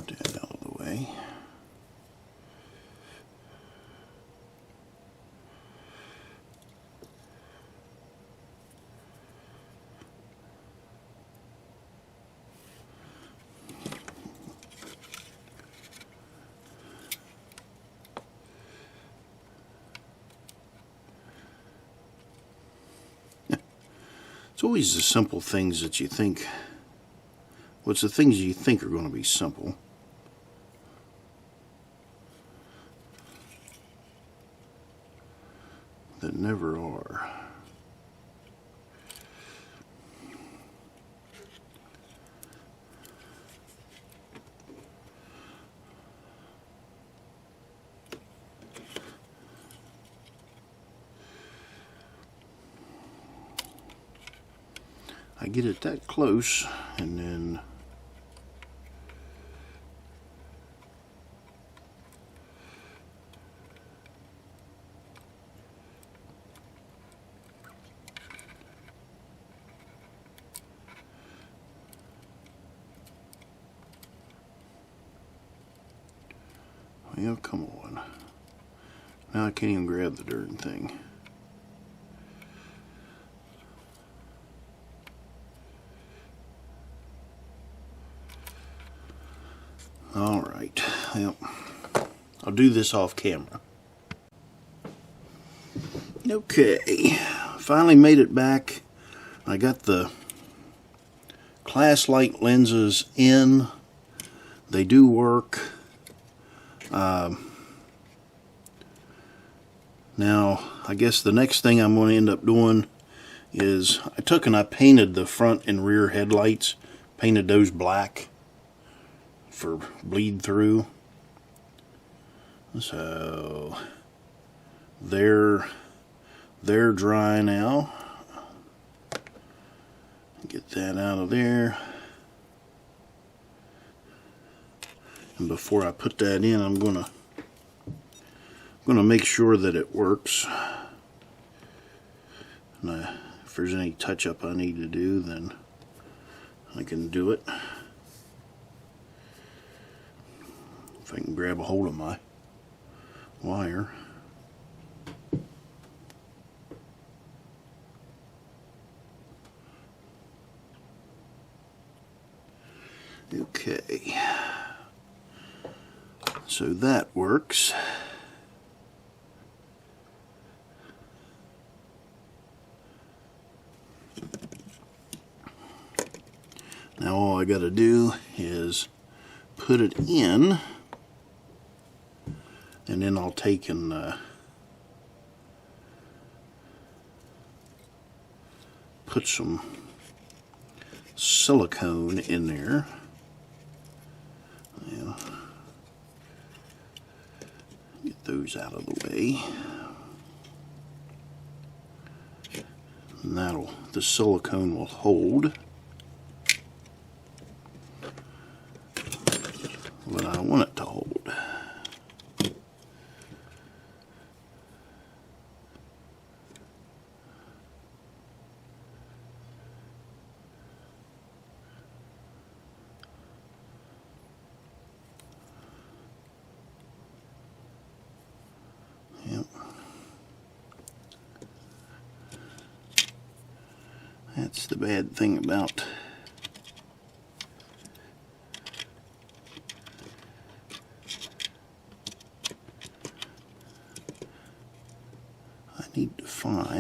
That out of the way. It's always the simple things that you think, what's the things you think are going to be simple that never are. I get it that close, and then well, come on. Now I can't even grab the darn thing. Alright, well, I'll do this off camera. Okay, finally made it back. I got the class light lenses in. They do work. Now, I guess the next thing I'm going to end up doing is I took and I painted the front and rear headlights, painted those black for bleed through. So they're dry now. Get that out of there. And before I put that in, I'm gonna make sure that it works. And if there's any touch up I need to do, then I can do it. If I can grab a hold of my wire. Okay, so that works. Now all I got to do is put it in, and then I'll take and put some silicone in there. Yeah. Get those out of the way. And the silicone will hold what I want it to hold. Yep. That's the bad thing about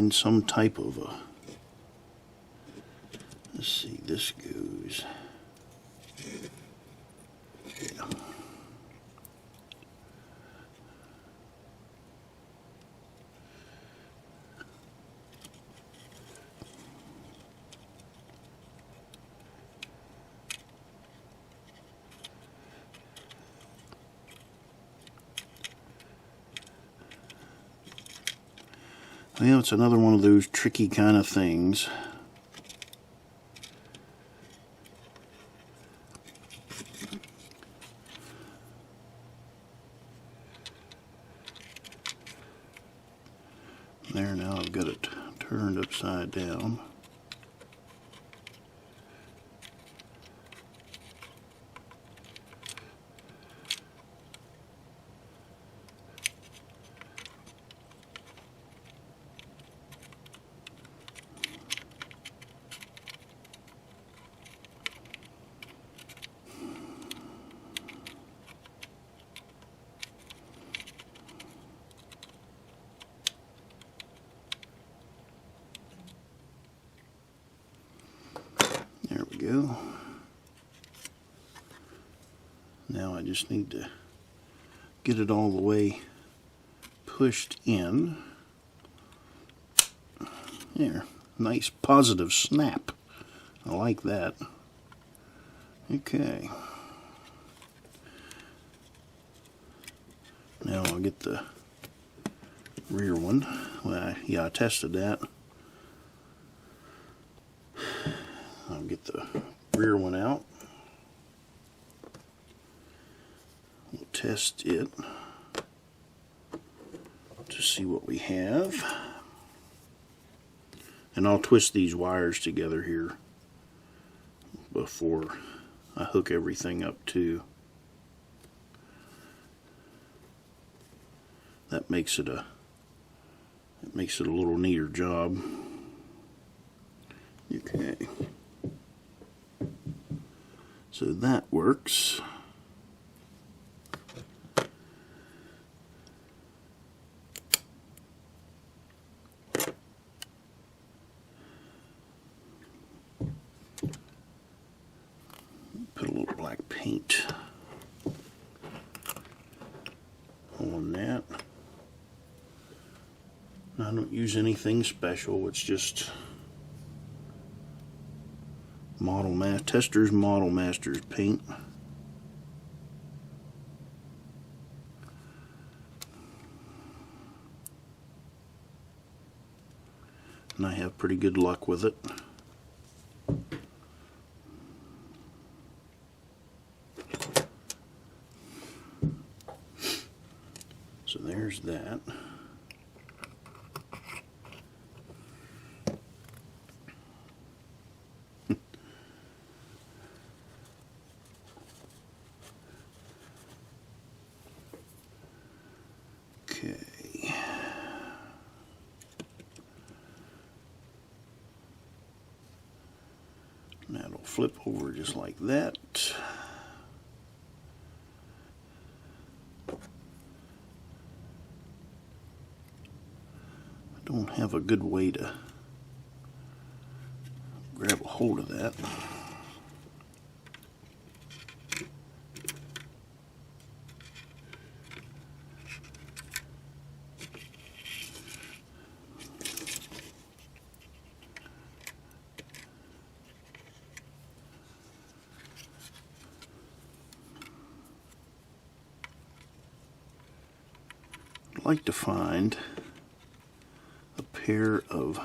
find some type of a, let's see, this goes, yeah. Well, it's another one of those tricky kind of things. There, now I've got it turned upside down. There we go. Now I just need to get it all the way pushed in. There, nice positive snap. I like that. Okay. Now I'll get the rear one. Well, yeah, I tested that. I'll get the rear one out. We'll test it to see what we have. And I'll twist these wires together here before I hook everything up too. That makes it a little neater job. Okay. So that works. Put a little black paint on that. I don't use anything special, it's just Tester's Model Masters paint. And I have pretty good luck with it. So there's that. Okay. That'll flip over just like that. I don't have a good way to grab a hold of that. I'd like to find a pair of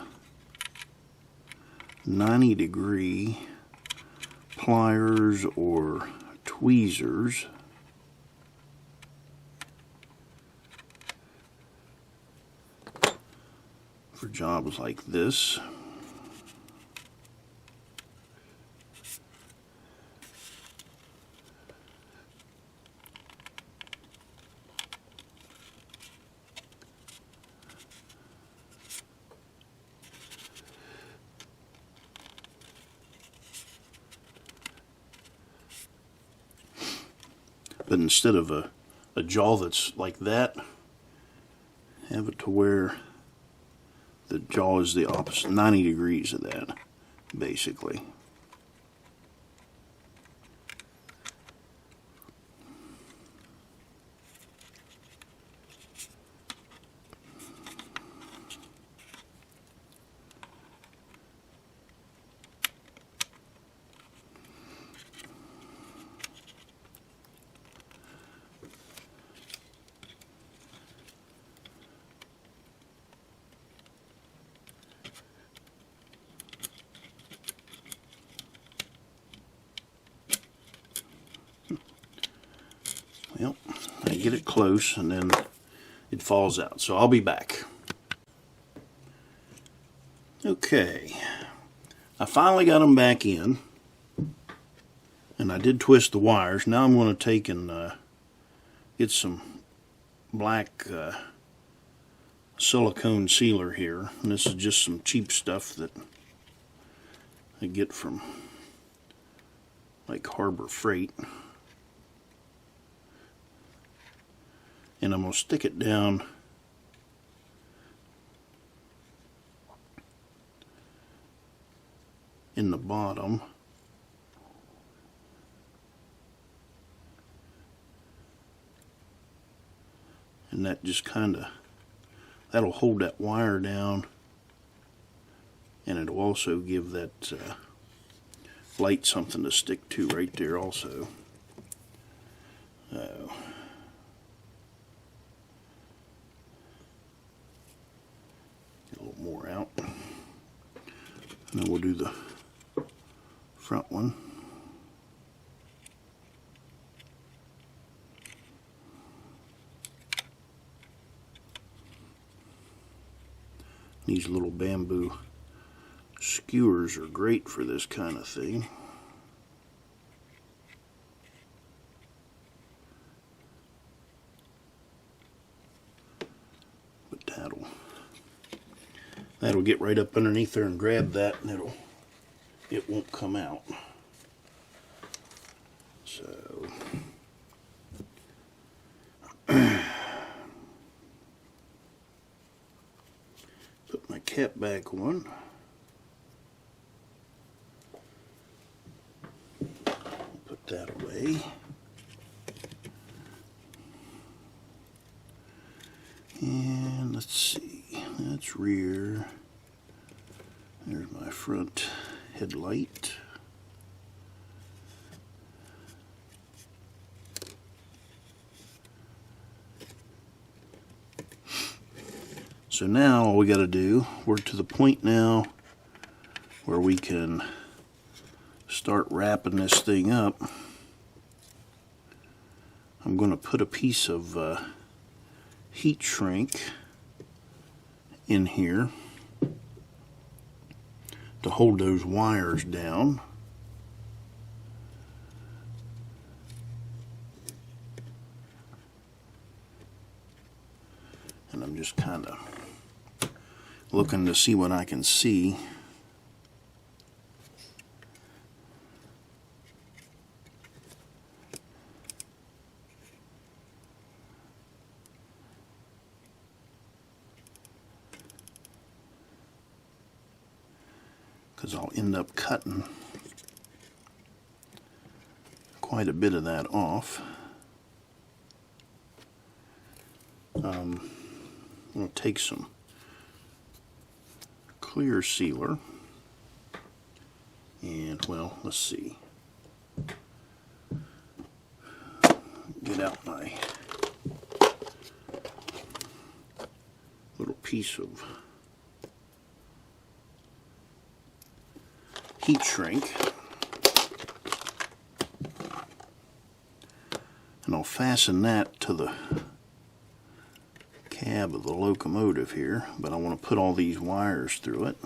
90-degree pliers or tweezers. For jobs like this. But instead of a jaw that's like that, have it to where The jaw is the opposite, 90 degrees of that, basically. Well, I get it close and then it falls out. So I'll be back. Okay, I finally got them back in, and I did twist the wires. Now I'm going to take and get some black silicone sealer here. And this is just some cheap stuff that I get from like Harbor Freight. And I'm going to stick it down in the bottom. And that just that'll hold that wire down, and it'll also give that light something to stick to right there also. A little more out, and then we'll do the front one. These little bamboo skewers are great for this kind of thing. But that'll get right up underneath there and grab that, and it won't come out. So put my cap back on. Put that away. And let's see, that's rear. There's my front headlight. So now all we got to do, we're to the point now where we can start wrapping this thing up. I'm going to put a piece of heat shrink in here to hold those wires down. And I'm just kind of looking to see what I can see. Because I'll end up cutting quite a bit of that off. I'm going to take some clear sealer and, well, let's see. Get out my little piece of heat shrink, and I'll fasten that to the cab of the locomotive here, but I want to put all these wires through it.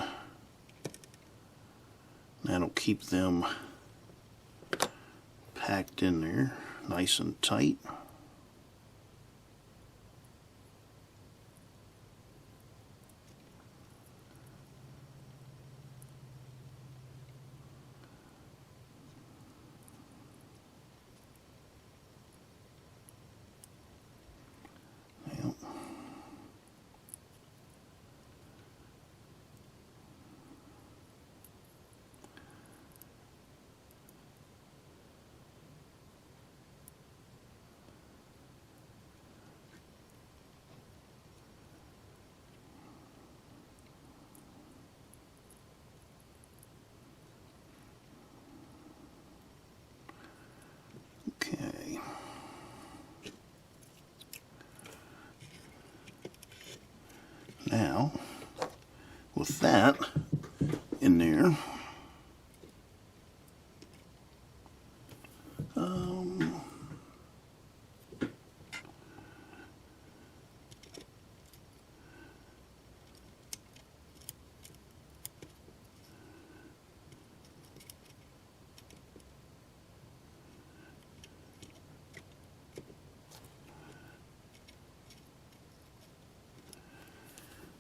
That'll keep them packed in there nice and tight. with that in there.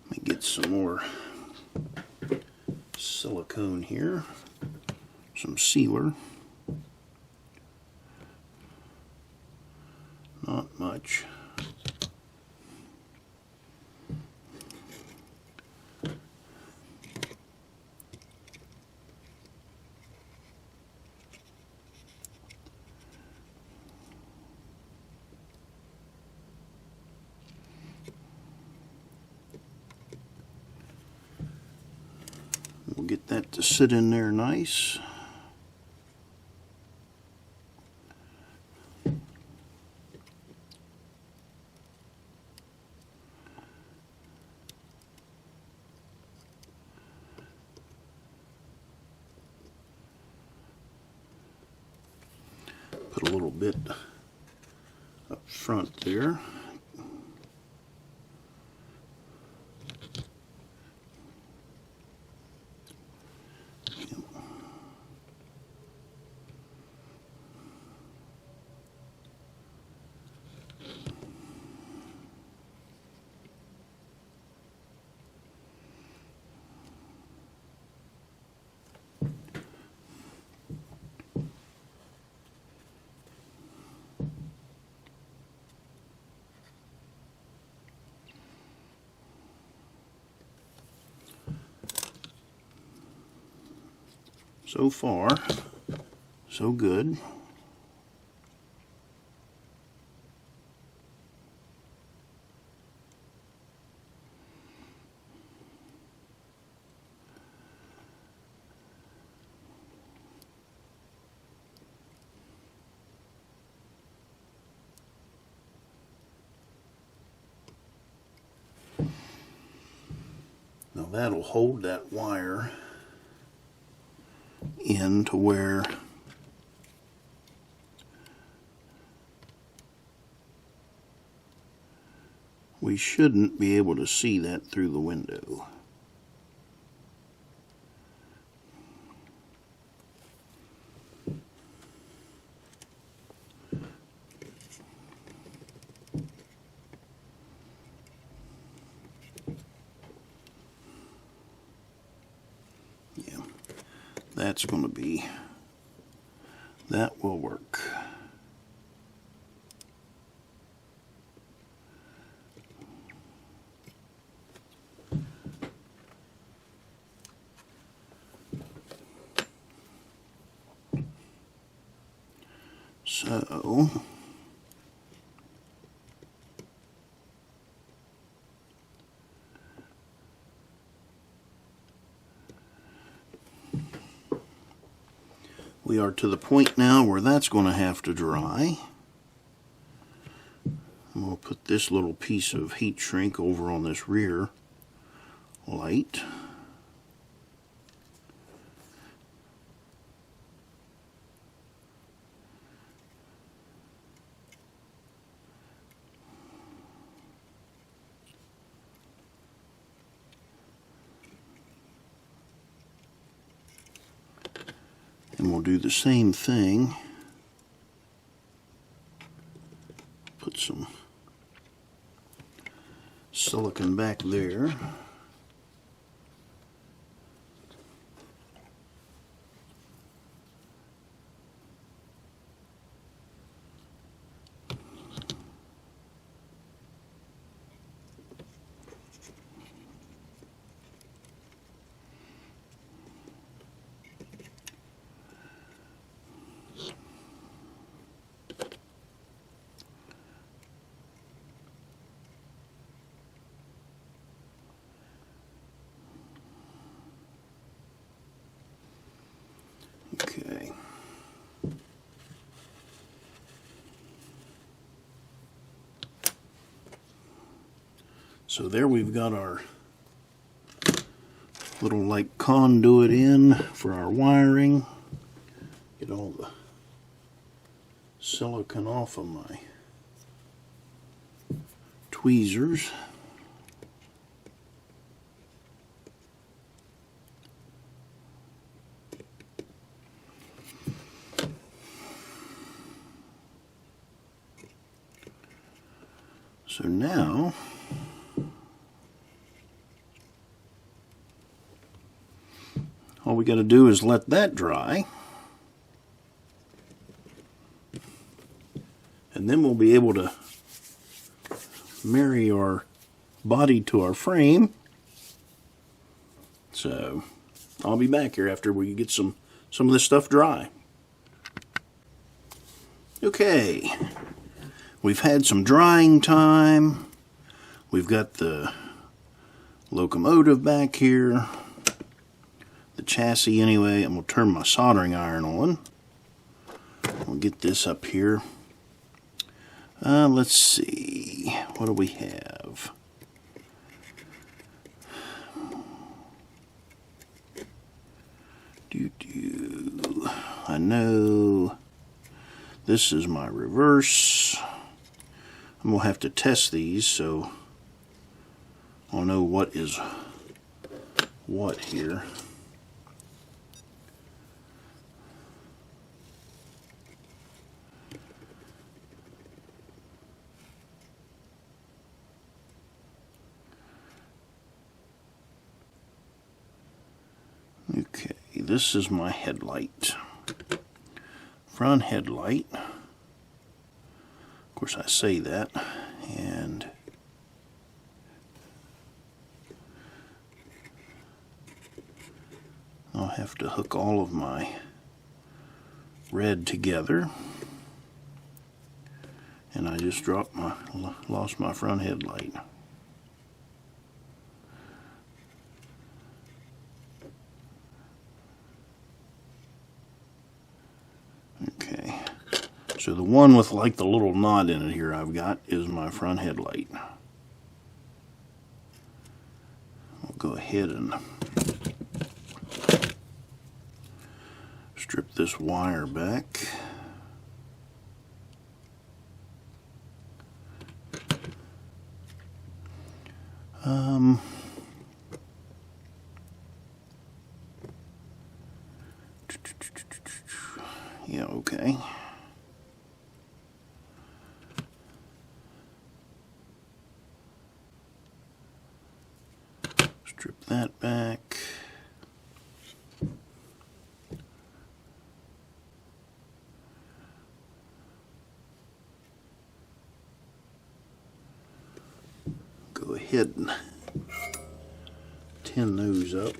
Let me get some more silicone here, some sealer. Not much. We'll get that to sit in there nice. Put a little bit up front there. So far, so good. Now that'll hold that wire in to where we shouldn't be able to see that through the window. Yeah, that's going to be, that will work. So we are to the point now where that's going to have to dry. I'm going to put this little piece of heat shrink over on this rear light. And we'll do the same thing. Put some silicone back there. Okay. So there we've got our little like conduit in for our wiring. Get all the silicone off of my tweezers. So now all we got to do is let that dry, and then we'll be able to marry our body to our frame. So I'll be back here after we get some of this stuff dry. Okay, we've had some drying time. We've got the locomotive back here, the chassis anyway. I'm going to turn my soldering iron on. We'll get this up here. Let's see, what do we have? I know this is my reverse. I'm going to have to test these so I'll know what is what here. Okay, this is my headlight. Front headlight. Of course, I say that, and I'll have to hook all of my red together. And I just lost my front headlight. Okay, so the one with like the little knot in it here I've got is my front headlight. I'll go ahead and strip this wire back. Yeah, okay. Strip that back. Go ahead and tin those up.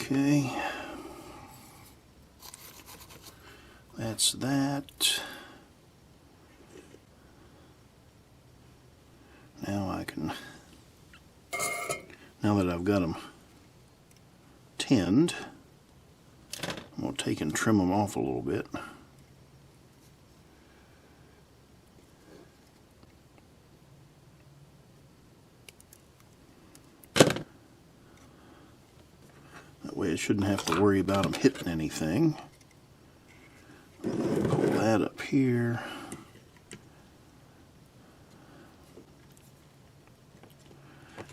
Okay, that's that. Now that I've got them tinned, I'm going to take and trim them off a little bit. That way I shouldn't have to worry about them hitting anything. Pull that up here.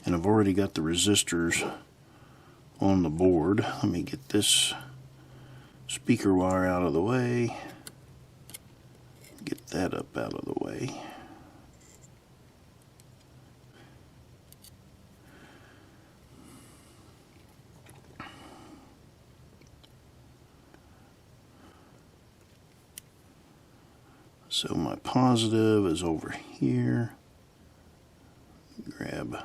And I've already got the resistors on the board. Let me get this speaker wire out of the way. Get that up out of the way. So my positive is over here. Grab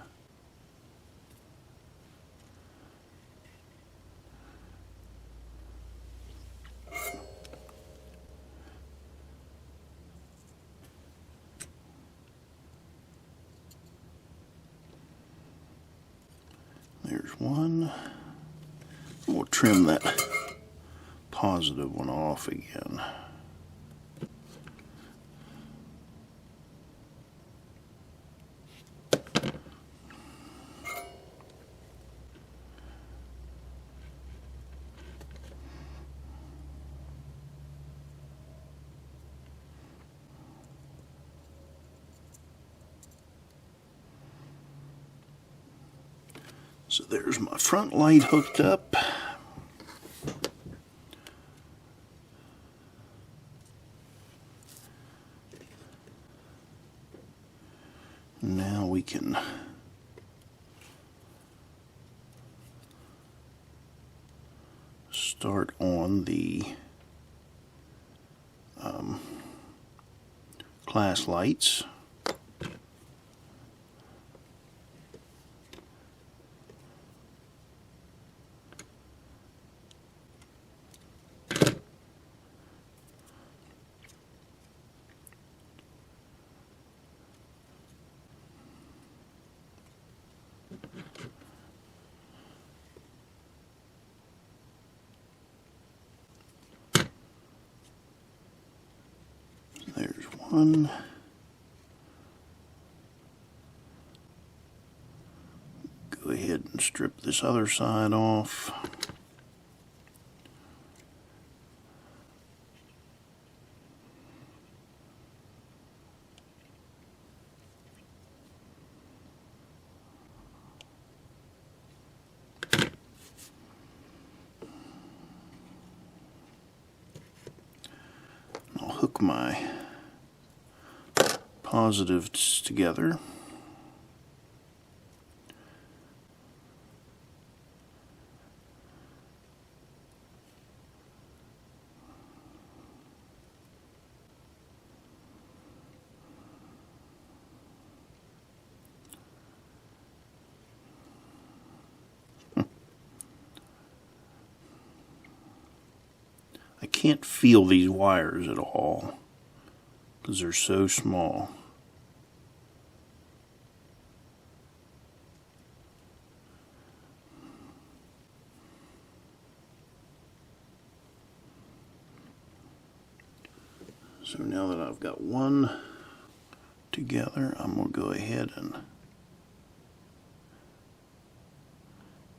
There's one. We'll trim that positive one off again. So there's my front light hooked up. Now we can start on the class lights. There's one. Go ahead and strip this other side off. I'll hook my positives together. I can't feel these wires at all because they're so small. So now that I've got one together, I'm going to go ahead and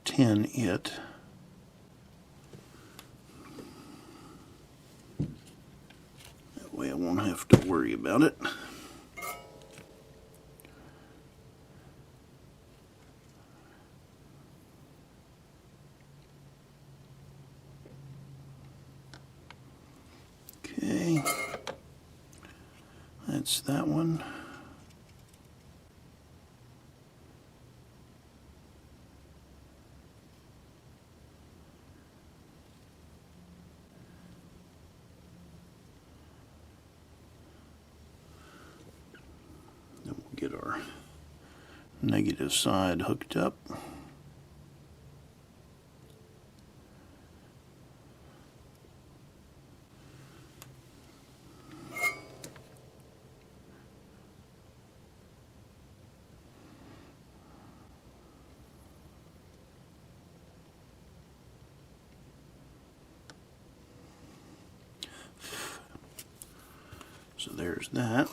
tin it. That way I won't have to worry about it. Okay. That's that one. Then we'll get our negative side hooked up. So there's that.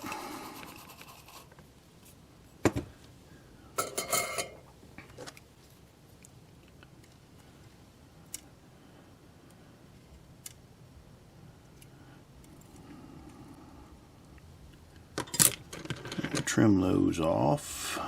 Trim those off.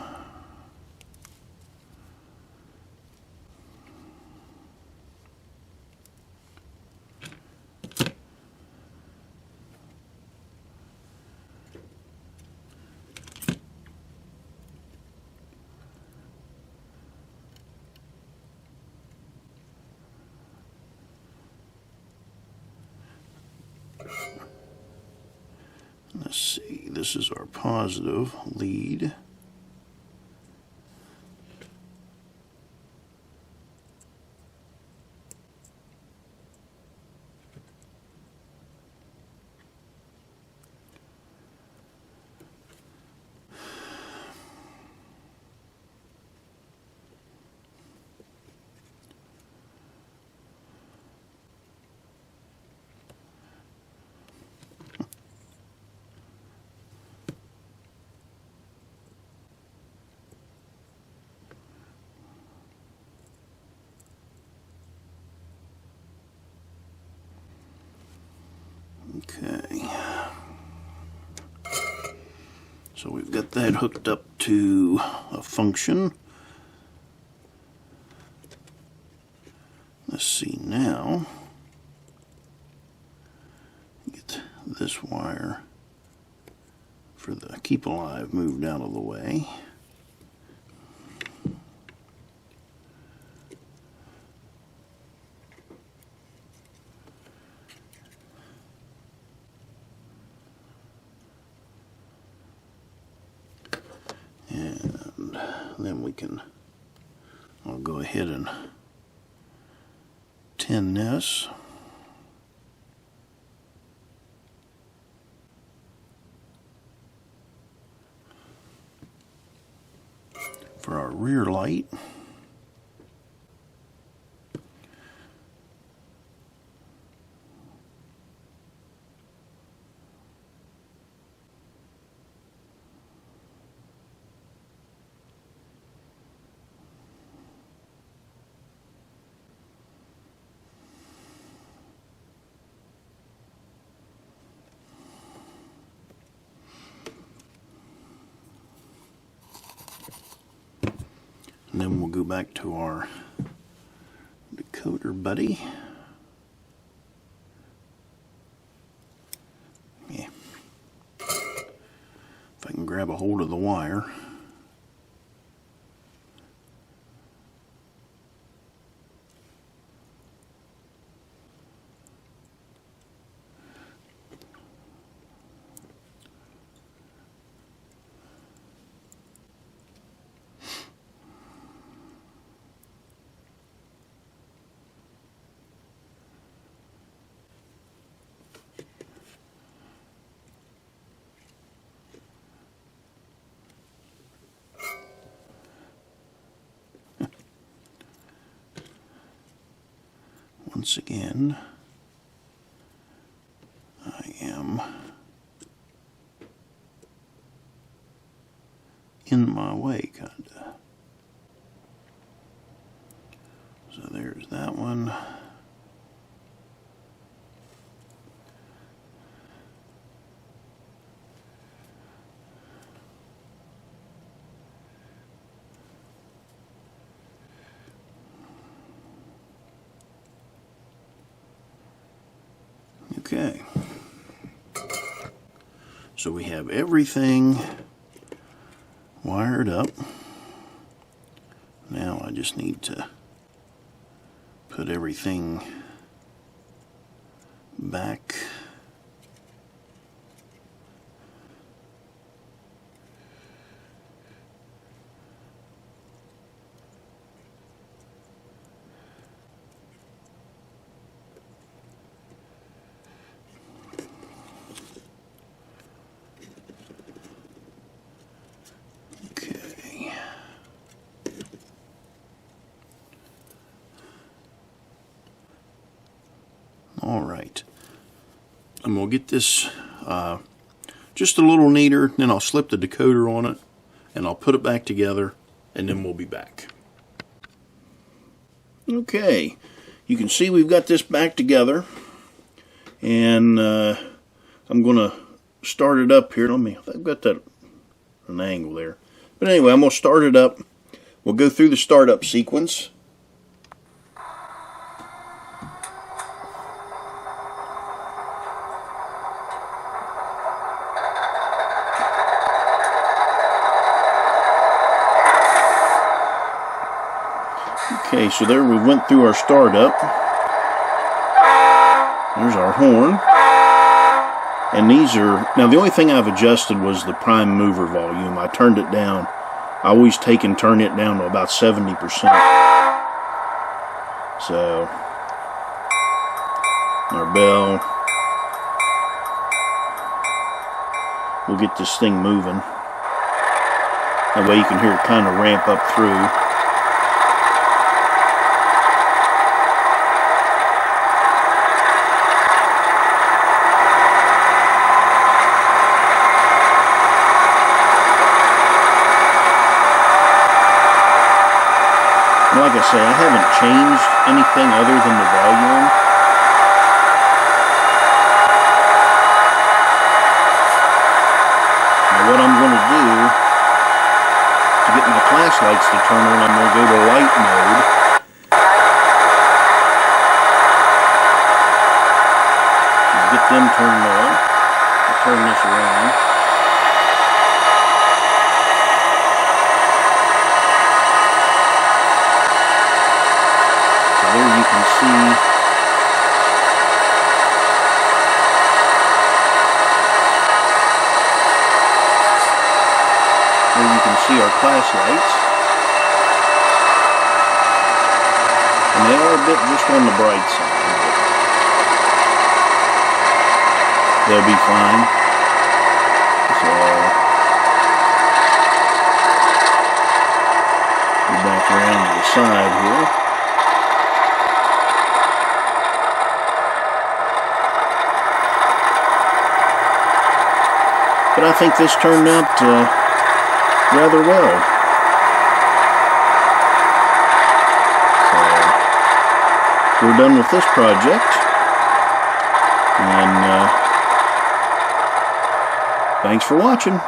Let's see, this is our positive lead. So we've got that hooked up to a function. Let's see now. Get this wire for the Keep Alive moved out of the way. And then we can, I'll go ahead and tin this. For our rear light. And then we'll go back to our Decoder Buddy. Yeah. If I can grab a hold of the wire. Once again, I am in my way, kinda. So there's that one. Okay, so we have everything wired up. Now I just need to put everything back. Alright, and we'll get this just a little neater, then I'll slip the decoder on it and I'll put it back together and then we'll be back. Okay, you can see we've got this back together and I'm going to start it up here. I've got that an angle there. But anyway, I'm going to start it up. We'll go through the startup sequence. Okay, so there we went through our startup. There's our horn. And these are, now the only thing I've adjusted was the prime mover volume. I turned it down. I always take and turn it down to about 70%. So, our bell. We'll get this thing moving. That way you can hear it kind of ramp up through. Like I say, I haven't changed anything other than the volume. Now what I'm going to do get my class lights to turn on, I'm going to go to light mode. Get them turned on. I'll turn this around. So there you can see our class lights. And they are a bit just on the bright side. They'll be fine. So, go back around to the side here. But I think this turned out rather well. So, we're done with this project. And thanks for watching.